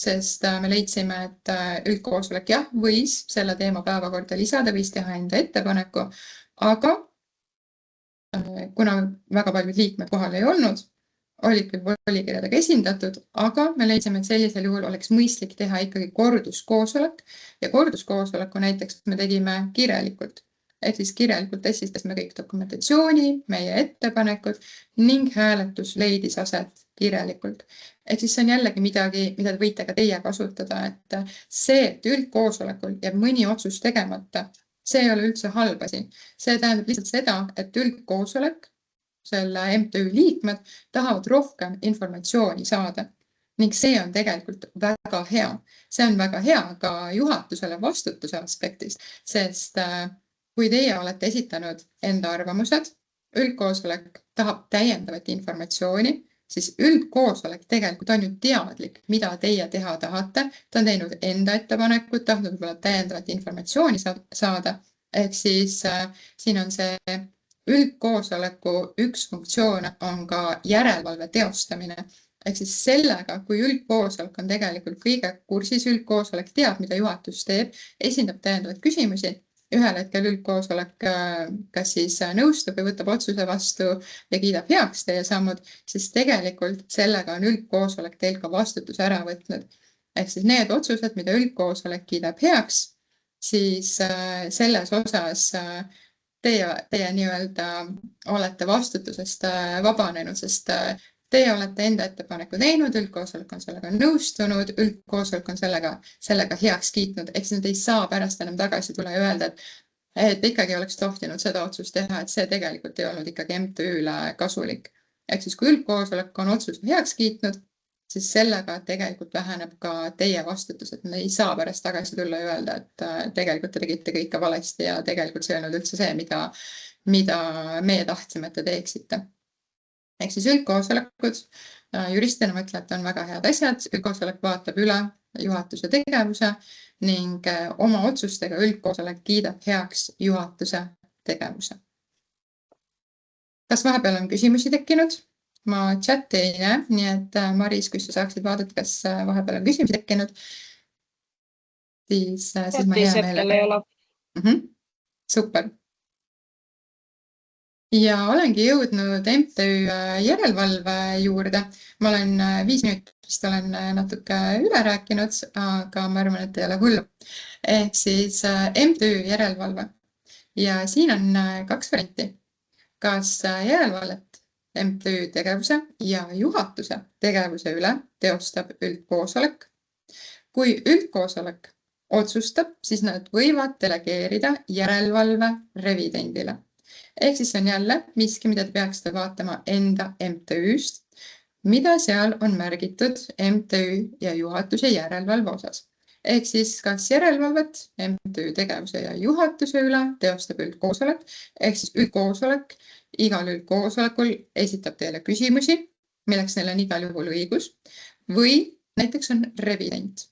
sest me leidsime, et üldkoosolek võis selle teema päevakorda lisada, võis teha enda ettepaneku, aga kuna väga paljud liikmed kohal ei olnud, olid küll volikirjadega esindatud, aga me leidsime, et sellisel juhul oleks mõistlik teha ikkagi korduskoosolek ja korduskoosoleku näiteks me tegime kirjalikult. Ehk siis kirjalikult esitasime kõik dokumentatsiooni, meie ettepanekud ning hääletus leidis aset kirjalikult. Ehk siis see on jällegi midagi, mida te võite ka teie kasutada, et see, et üldkoosolekul jääb mõni otsus tegemata, see ei ole üldse halb asi. See tähendab lihtsalt seda, et üldkoosolek, selle MTÜ liikmed tahavad rohkem informatsiooni saada. Ning see on tegelikult väga hea. See on väga hea ka juhatusele vastutuse aspektist, sest kui teie olete esitanud enda arvamused, üldkoosolek tahab täiendavat informatsiooni, siis üldkoosolek tegelikult on ju teadlik, mida teie teha tahate. Ta on teinud enda ettepanekut, tahtnud võib-olla täiendavat informatsiooni saada. Ehk siis siin on see üldkoosoleku üks funktsioon on ka järelevalve teostamine. Ehk siis sellega, kui üldkoosolek on tegelikult kõige kursis, üldkoosolek teab, mida juhatus teeb, esindab täiendavaid küsimusi. Ühel hetkel üldkoosolek kas siis nõustub ja võtab otsuse vastu ja kiidab heaks teie sammud, siis tegelikult sellega on üldkoosolek teilt ka vastutuse ära võtnud. Ehk siis need otsused, mida üldkoosolek kiidab heaks, siis selles osas teie nii-öelda olete vastutusest vabanenud, sest teie olete enda ettepaneku teinud, üldkoosolek on sellega nõustunud, üldkoosolek on sellega heaks kiitnud, ehk siis nad ei saa pärast enam tagasi tulla ja öelda, et ikkagi oleks tohtinud seda otsust teha, et see tegelikult ei olnud ikkagi MTÜ-le kasulik. Ehk siis kui üldkoosolek on otsuse heaks kiitnud, siis sellega tegelikult väheneb ka teie vastutus, et me ei saa pärast tagasi tulla ja öelda, et tegelikult te tegite kõike valesti ja tegelikult see ei olnud üldse see, mida meie tahtsime, et te teeksite. Ehk siis üldkoosolekud, juristina ma ütlen, et on väga head asjad, üldkoosolek vaatab üle juhatuse tegevuse ning oma otsustega üldkoosolek kiidab heaks juhatuse tegevuse. Kas vahepeal on küsimusi tekkinud? Ma chati ei näe, nii et Maris, kui sa saaksid vaadata, kas vahepeal on küsimusi tekkinud, siis ma hea meelega. Super. Ja olengi jõudnud MTÜ järelevalve juurde. Ma olen 5 minutist olen natuke üle rääkinud, aga ma arvan, et ei ole hullu. Ehk siis MTÜ järelevalve. Ja siin on 2 varianti. Kas järelevalvet MTÜ tegevuse ja juhatuse tegevuse üle teostab üldkoosolek? Kui üldkoosolek otsustab, siis nad võivad delegeerida järelevalve revidendile. Ehk siis on jälle miski, mida te peaksite vaatama enda MTÜ-st, mida seal on märgitud MTÜ ja juhatuse järelevalve osas. Ehk siis kas järelevalvet MTÜ tegevuse ja juhatuse üle teostab üldkoosolek, ehk siis üldkoosolek igal üldkoosolekul esitab teile küsimusi, milleks neil on igal juhul õigus, või näiteks on revident.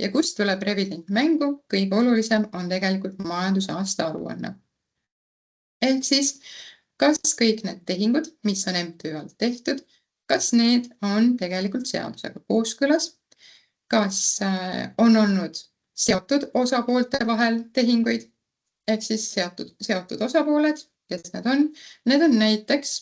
Ja kust tuleb revident mängu? Kõige olulisem on tegelikult majandusaasta aruanne. Ehk siis, kas kõik need tehingud, mis on MTÜ alt tehtud, kas need on tegelikult seadusega kooskõlas, kas on olnud seotud osapoolte vahel tehinguid, ehk siis seotud osapooled kes need on? Need on näiteks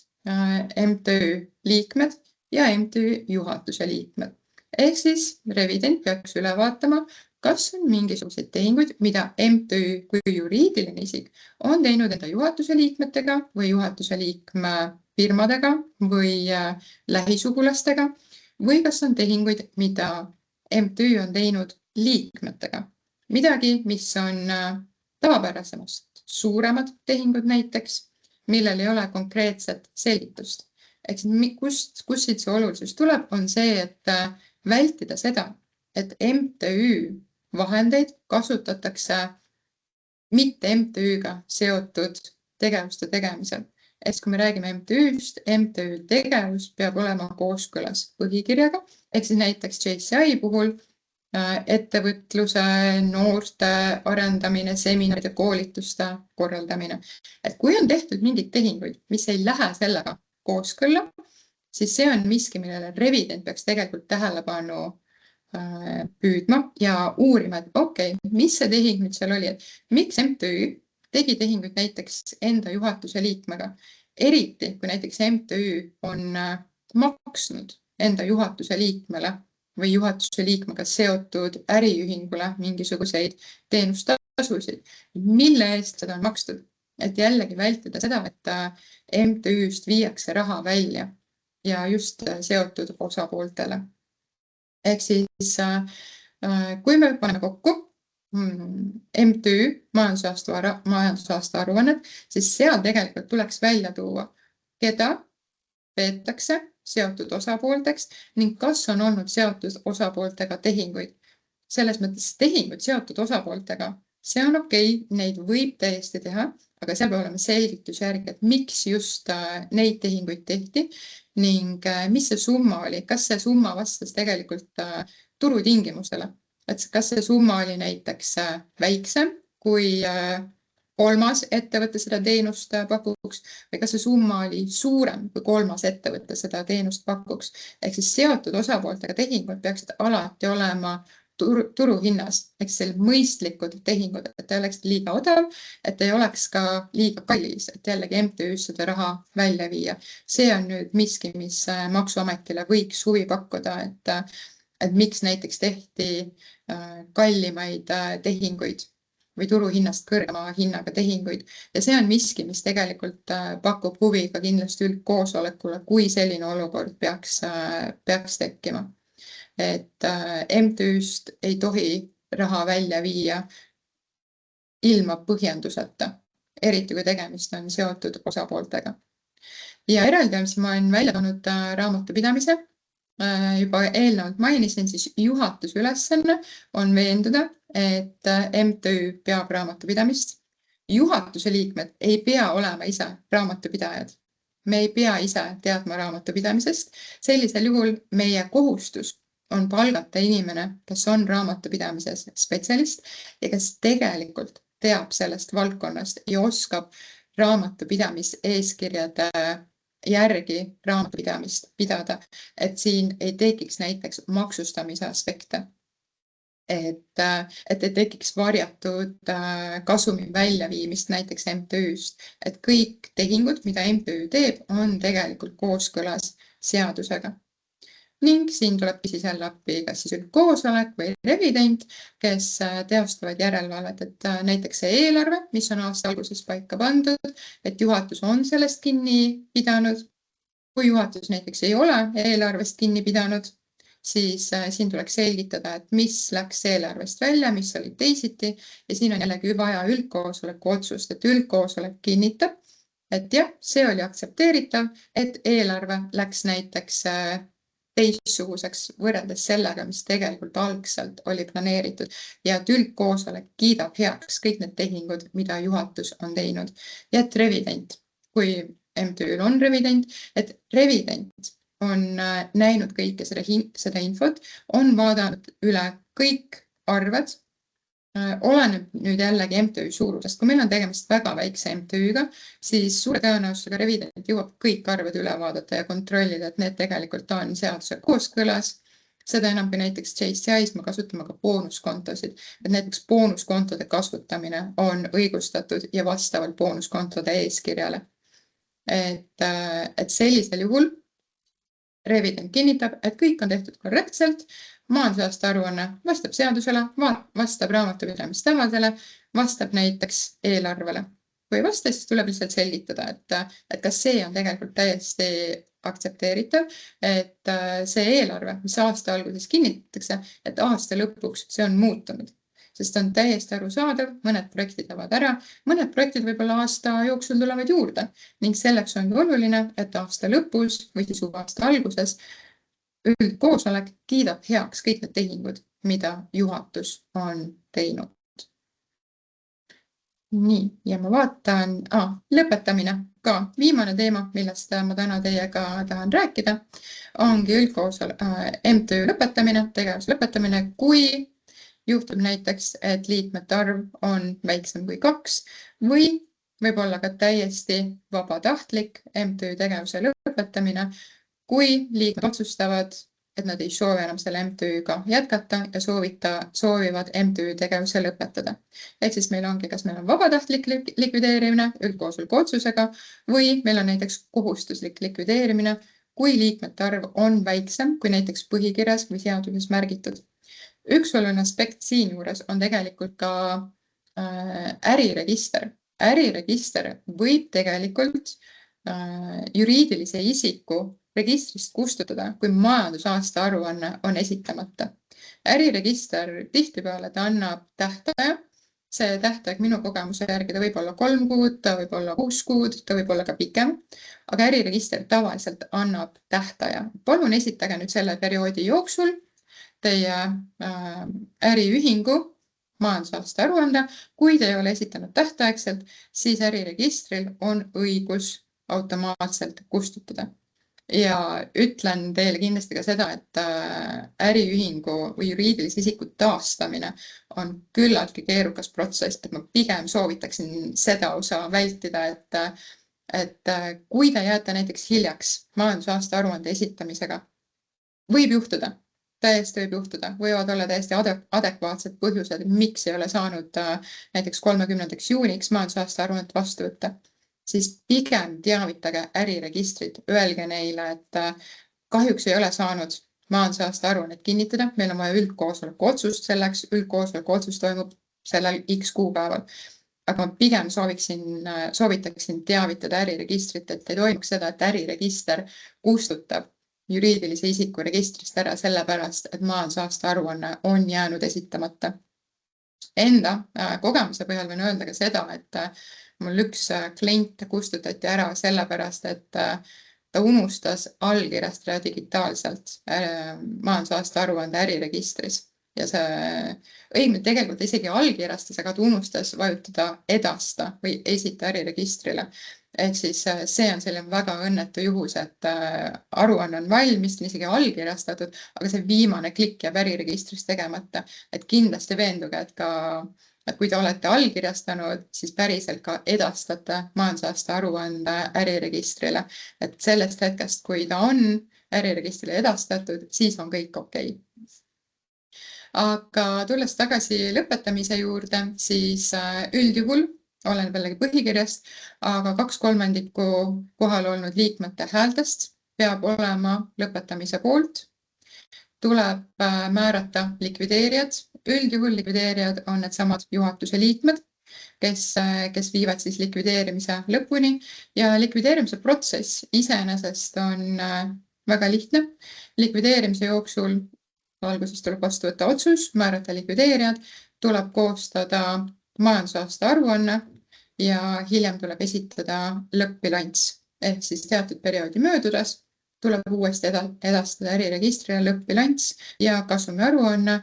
MTÜ liikmed ja MTÜ juhatuse liikmed. Ehk siis revident peaks üle vaatama, kas on mingisuguseid tehinguid, mida MTÜ kui juriidiline isik on teinud enda juhatuse liikmetega või juhatuse liikme firmadega või lähisugulastega või kas on tehinguid, mida MTÜ on teinud liikmetega. Midagi, mis on tavapärasemast suuremad tehingud näiteks, millel ei ole konkreetset selgitust. Eks kust siit see olulisus tuleb, on see, et vältida seda, et MTÜ vahendeid kasutatakse mitte MTÜ-ga seotud tegevuste tegemisel. Kui me räägime MTÜ-st, MTÜ tegevus peab olema kooskõlas põhikirjaga, ehk siis näiteks JCI puhul ettevõtluse, noorte arendamine, seminaride, koolituste korraldamine. Et kui on tehtud mingeid tehinguid, mis ei lähe sellega kooskõlla, siis see on miski, millele revident peaks tegelikult tähelepanu püüdma ja uurima, et okei, mis see tehing nüüd seal oli, et miks MTÜ tegi tehinguid näiteks enda juhatuse liikmega, eriti kui näiteks MTÜ on maksnud enda juhatuse liikmele või juhatuse liikmega seotud äriühingule mingisuguseid teenustasusid, mille eest seda on makstud. Et jällegi vältida seda, et MTÜ-st viiakse raha välja ja just seotud osapooltele. Ehk siis, kui me paneme kokku MTÜ majandusaasta aruannet, siis seal tegelikult tuleks välja tuua, keda peetakse seotud osapoolteks ning kas on olnud seotud osapooltega tehinguid. Selles mõttes tehingud seotud osapooltega, see on okei, neid võib täiesti teha, aga seal peab olema selgitus järgi, et miks just neid tehinguid tehti ning mis see summa oli, kas see summa vastas tegelikult turutingimustele. Et kas see summa oli näiteks väiksem kui kolmas ettevõte seda teenust pakuks või kas see summa oli suurem kui kolmas ettevõte seda teenust pakuks. Ehk siis seotud osapooltega tehingud peaksid alati olema turuhinnas, ehk siis mõistlikud tehingud, et ei oleks liiga odav, et ei oleks ka liiga kallis, et jällegi MTÜ-s seda raha välja viia. See on nüüd miski, mis maksuametile võiks huvi pakkuda, et miks näiteks tehti kallimaid tehinguid või turuhinnast kõrgema hinnaga tehinguid. Ja see on miski, mis tegelikult pakub huvi ka kindlasti üldkoosolekule, kui selline olukord peaks tekkima. Et MTÜ-st ei tohi raha välja viia ilma põhjenduseta, eriti kui tegemist on seotud osapooltega. Ja eraldi on, ma olen välja toonud raamatupidamise. Juba eelnevalt mainisin, siis juhatuse ülesanne on veenduda, et MTÜ peab raamatupidamist. Juhatuse liikmed ei pea olema ise raamatupidajad. Me ei pea ise teadma raamatupidamisest. Sellisel juhul meie kohustus on palgata inimene, kes on raamatupidamises spetsialist ja kes tegelikult teab sellest valdkonnast ja oskab raamatupidamis eeskirjade järgi raamatupidamist pidada, et siin ei tekiks näiteks maksustamise aspekte. Et ei tekiks varjatud kasumi väljaviimist näiteks MTÜ-st, et kõik tehingud, mida MTÜ teeb, on tegelikult kooskõlas seadusega. Ning siin tuleb siis jälle appi kas siis üldkoosolek või revident, kes teostavad järelevalvet, et näiteks see eelarve, mis on aasta alguses paika pandud, et juhatus on sellest kinni pidanud. Kui juhatus näiteks ei ole eelarvest kinni pidanud, siis siin tuleks selgitada, et mis läks eelarvest välja, mis oli teisiti ja siin on jällegi vaja üldkoosoleku otsust, et üldkoosolek kinnitab, et jah, see oli aktsepteeritav, et eelarve läks näiteks teistsuguseks võrreldes sellega, mis tegelikult algselt oli planeeritud ja et üldkoosolek kiidab heaks kõik need tehingud, mida juhatus on teinud. Ja et revident, kui MTÜ-l on revident, et revident on näinud kõike seda infot, on vaadanud üle kõik arved, oleneb nüüd jällegi MTÜ suurusest. Kui meil on tegemist väga väikse MTÜ-ga, siis suure tõenäosusega revident jõuab kõik arved üle vaadata ja kontrollida, et need tegelikult on seaduse kooskõlas Seda enam kui näiteks JCI-s me kasutame ka boonuskontosid, et näiteks boonuskontode kasutamine on õigustatud ja vastavalt boonuskontode eeskirjale. Et sellisel juhul revident kinnitab, et kõik on tehtud korrektselt, majandusaasta aruanne vastab seadusele, vastab raamatupidamistavadele, vastab näiteks eelarvele. Kui ei vasta, siis tuleb lihtsalt selgitada, et kas see on tegelikult täiesti aktsepteeritav, et see eelarve, mis aasta alguses kinnitatakse, et aasta lõpuks see on muutunud. Sest on täiesti arusaadav, mõned projektid jäävad ära, mõned projektid võib-olla aasta jooksul tulevad juurde ning selleks ongi oluline, et aasta lõpus või siis aasta alguses üldkoosolek kiidab heaks kõik need tehingud, mida juhatus on teinud. Nii, ja ma vaatan, lõpetamine ka. Viimane teema, millest ma täna teiega tahan rääkida, ongi MTÜ lõpetamine, tegevuse lõpetamine, kui juhtub näiteks, et liikmete arv on väiksem kui 2 või võib olla ka täiesti vabatahtlik MTÜ tegevuse lõpetamine, kui liikmed otsustavad, et nad ei soovi enam selle MTÜ-ga jätkata ja soovivad MTÜ tegevuse lõpetada. Ehk siis meil ongi, kas meil on vabatahtlik likvideerimine üldkoosoleku otsusega või meil on näiteks kohustuslik likvideerimine, kui liikmete arv on väiksem kui näiteks põhikirjas või seaduses märgitud. Üks oluline aspekt siin juures on tegelikult ka äriregister. Äriregister võib tegelikult juriidilise isiku registrist kustutada, kui majandusaasta aruanne on esitamata. Äriregister tihtipeale ta annab tähtaja. See tähtaeg minu kogemuse järgi ta võib olla 3 kuud, ta võib olla 6 kuud, ta võib olla ka pikem. Aga äriregister tavaliselt annab tähtaja. Palun esitage nüüd selle perioodi jooksul teie äriühingu majandusaasta aruande. Kui te ei ole esitanud tähtaegselt, siis äriregistril on õigus automaatselt kustutada. Ja ütlen teile kindlasti ka seda, et äriühingu või juriidilise isiku taastamine on küllaltki keerukas protsess, et ma pigem soovitaksin seda osa vältida, et kui te jääte näiteks hiljaks majandusaasta aruande esitamisega, võib juhtuda. Täiesti võib juhtuda, võivad olla täiesti adekvaatsed põhjused, miks ei ole saanud näiteks 30. juuniks majandusaasta aruannet vastu võtta. Siis pigem teavitage äriregistrit, öelge neile, et kahjuks ei ole saanud majandusaasta aruannet kinnitada, meil on vaja üldkoosoleku otsust selleks, üldkoosoleku otsus toimub sellel X kuupäeval. Aga ma pigem soovitaksin teavitada äriregistrit, et ei toimuks seda, et äriregister kustutab juriidilise isiku registrist ära sellepärast, et majandusaasta aruanne on jäänud esitamata. Enda kogemuse põhjal võin öelda ka seda, et mul üks klient kustutati ära sellepärast, et ta unustas allkirjastada digitaalselt majandusaasta aruande äriregistris. Ja see õigemini tegelikult isegi allkirjastas, aga ta unustas vajutada edasta või esita äriregistrile. Ehk siis see on selline väga õnnetu juhus, et aruanne on valmis, isegi allkirjastatud, aga see viimane klikk jääb äriregistris tegemata. Et kindlasti veenduge, et kui te olete allkirjastanud, siis päriselt ka edastate majandusaasta aruande äriregistrile. Et sellest hetkest, kui ta on äriregistrile edastatud, siis on kõik okei. Aga tulles tagasi lõpetamise juurde, siis üldjuhul oleneb jällegi põhikirjast, aga 2/3 kohal olnud liikmete häältest peab olema lõpetamise poolt. Tuleb määrata likvideerijad. Üldjuhul likvideerijad on need samad juhatuse liikmed, kes viivad siis likvideerimise lõpuni. Ja likvideerimise protsess iseenesest on väga lihtne. Likvideerimise jooksul alguses tuleb vastu võtta otsus, määrata likvideerijad, tuleb koostada majandusaasta aruanne ja hiljem tuleb esitada lõppbilanss. Ehk siis teatud perioodi möödudes tuleb uuesti edastada äriregistrile lõppbilanss ja kasumi aruanne,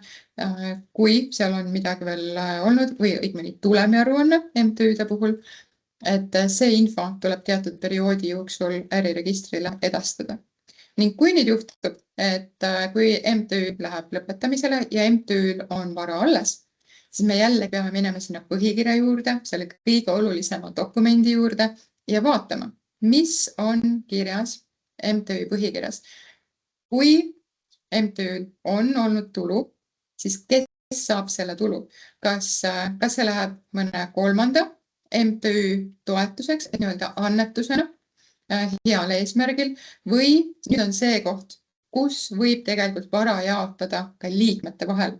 kui seal on midagi veel olnud või õigemini tulemi aruanne MTÜ-de puhul, et see info tuleb teatud perioodi jooksul äriregistrile edastada. Ning kui nüüd juhtub, et kui MTÜ läheb lõpetamisele ja MTÜ-l on vara alles, siis me jälle peame minema sinna põhikirja juurde, selle kõige olulisema dokumendi juurde ja vaatama, mis on kirjas MTÜ põhikirjas. Kui MTÜ-l on olnud tulu, siis kes saab selle tulu? Kas see läheb mõne kolmanda MTÜ toetuseks, et nii-öelda annetusena heal eesmärgil või nüüd on see koht, kus võib tegelikult vara jaotada ka liikmete vahel.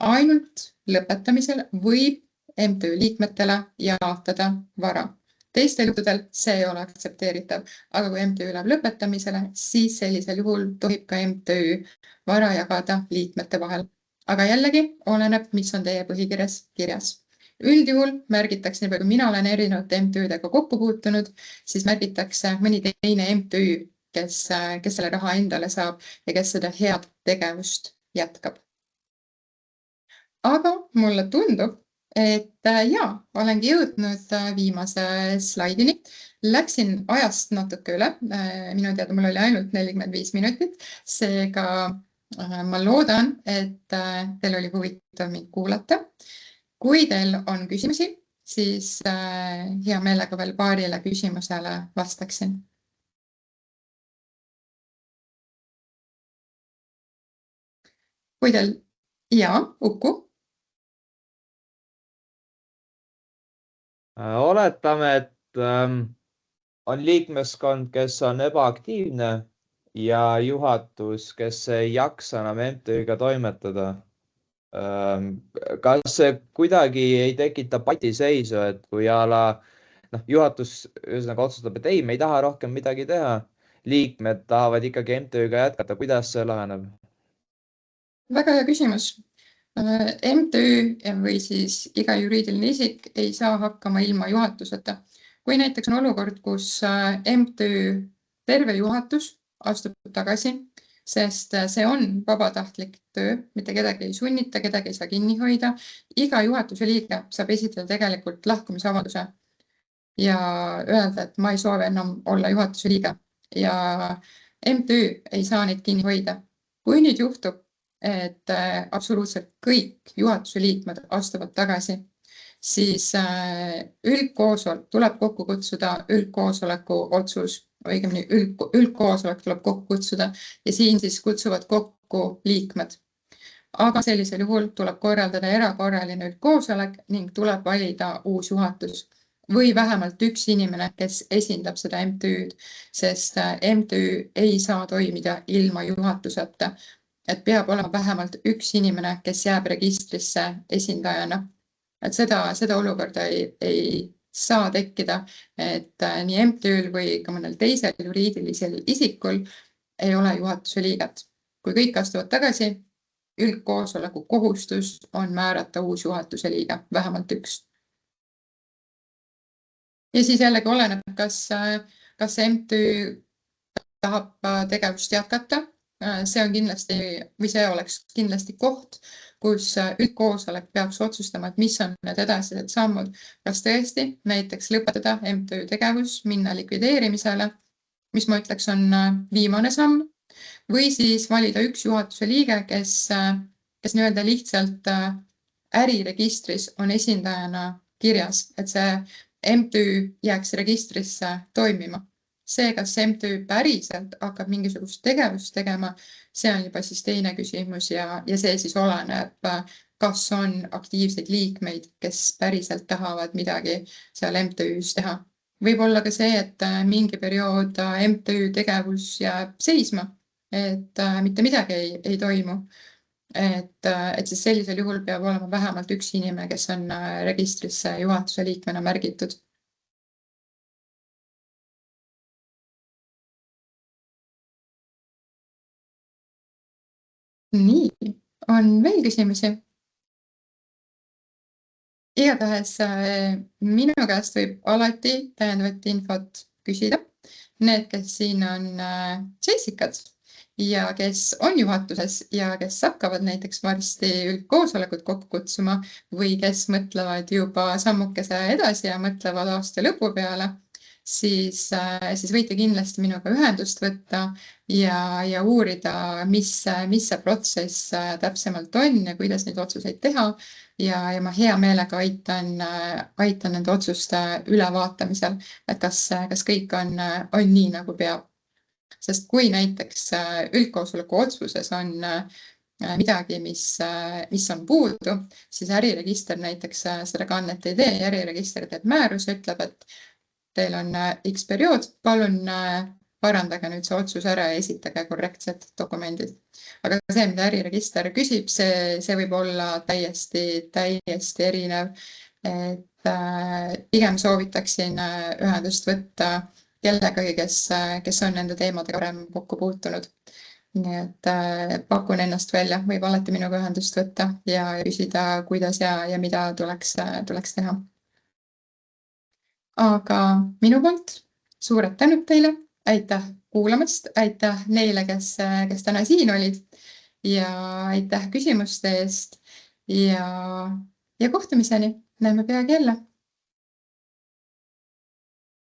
Ainult lõpetamisel võib MTÜ liikmetele jaotada vara. Teistel juhtudel see ei ole aktsepteeritav, aga kui MTÜ läheb lõpetamisele, siis sellisel juhul tohib ka MTÜ vara jagada liikmete vahel. Aga jällegi oleneb, mis on teie põhikirjas kirjas. Üldjuhul märgitakse, nii palju mina olen erinevate MTÜ-dega kokku puutunud, siis märgitakse mõni teine MTÜ, kes selle raha endale saab ja kes seda head tegevust jätkab. Aga mulle tundub, et olengi jõudnud viimase slaidini. Läksin ajast natuke üle. Minu teada mul oli ainult 45 minutit. Seega ma loodan, et teil oli huvitav mind kuulata. Kui teil on küsimusi, siis hea meelega veel paarile küsimusele vastaksin. Kui teil, Uku? Oletame, et on liikmeskond, kes on ebaaktiivne ja juhatus, kes ei jaksa enam MTÜ-ga toimetada. Kas see kuidagi ei tekita patiseisu, et kui juhatus otsustab, et ei, me ei taha rohkem midagi teha, liikmed tahavad ikkagi MTÜ-ga jätkata, kuidas see laheneb? Väga hea küsimus. MTÜ või siis iga juriidiline isik ei saa hakkama ilma juhatuseta. Kui näiteks on olukord, kus MTÜ terve juhatus astub tagasi, sest see on vabatahtlik töö, mitte kedagi ei sunnita, kedagi ei saa kinni hoida. Iga juhatuse liige saab esitada tegelikult lahkumisavalduse ja öelda, et ma ei soovi enam olla juhatuse liige ja MTÜ ei saa neid kinni hoida. Kui nüüd juhtub, et absoluutselt kõik juhatuse liikmed astuvad tagasi, siis üldkoosolek tuleb kokku kutsuda üldkoosoleku otsus, õigemini üldkoosolek tuleb kokku kutsuda ja siin siis kutsuvad kokku liikmed. Aga sellisel juhul tuleb korraldada erakorraline üldkoosolek ning tuleb valida uus juhatus või vähemalt üks inimene, kes esindab seda MTÜ-d, sest MTÜ ei saa toimida ilma juhatuseta. Et peab olema vähemalt üks inimene, kes jääb registrisse esindajana. Et seda olukorda ei saa tekkida, et nii MTÜ-l või ka mõnel teisel juriidilisel isikul ei ole juhatuse liiget. Kui kõik astuvad tagasi, üldkoosoleku kohustus on määrata uus juhatuse liige, vähemalt üks. Ja siis jällegi oleneb, kas MTÜ tahab tegevust jätkata. See on kindlasti, või see oleks kindlasti koht, kus üldkoosolek peaks otsustama, et mis on need edasised sammud. Kas tõesti näiteks lõpetada MTÜ tegevus, minna likvideerimisele, mis ma ütleks on viimane samm, või siis valida üks juhatuse liige, kes nii-öelda lihtsalt äriregistris on esindajana kirjas, et see MTÜ jääks registrisse toimima. See, kas MTÜ päriselt hakkab mingisugust tegevust tegema, see on juba siis teine küsimus ja see siis oleneb, kas on aktiivseid liikmeid, kes päriselt tahavad midagi seal MTÜ-s teha. Võib olla ka see, et mingi periood MTÜ tegevus jääb seisma, et mitte midagi ei toimu. Et siis sellisel juhul peab olema vähemalt üks inimene, kes on registrisse juhatuse liikmena märgitud. Nii, on veel küsimusi? Igatahes minu käest võib alati täiendavat infot küsida. Need, kes siin on seisikad ja kes on juhatuses ja kes hakkavad näiteks varsti üldkoosolekut kokku kutsuma või kes mõtlevad juba sammukese edasi ja mõtlevad aasta lõpu peale, siis võite kindlasti minuga ühendust võtta ja uurida, mis see protsess täpsemalt on ja kuidas neid otsuseid teha. Ja ma hea meelega aitan nende otsuste ülevaatamisel, et kas kõik on nii, nagu peab. sest kui näiteks üldkoosoleku otsuses on midagi, mis on puudu, siis äriregister näiteks seda kannet ei tee, äriregister teeb määruse, ütleb, et teil on X periood, palun parandage nüüd see otsus ära ja esitage korrektsed dokumendid. Aga see, mida äriregister küsib, see võib olla täiesti erinev. Et pigem soovitaksin ühendust võtta kellegagi, kes on nende teemadega varem kokku puutunud. Nii et pakun ennast välja, võib alati minuga ühendust võtta ja küsida, kuidas ja mida tuleks teha. Aga minu poolt suured tänud teile, aitäh kuulamast, aitäh neile, kes täna siin olid ja aitäh küsimuste eest ja kohtumiseni, näeme peagi jälle.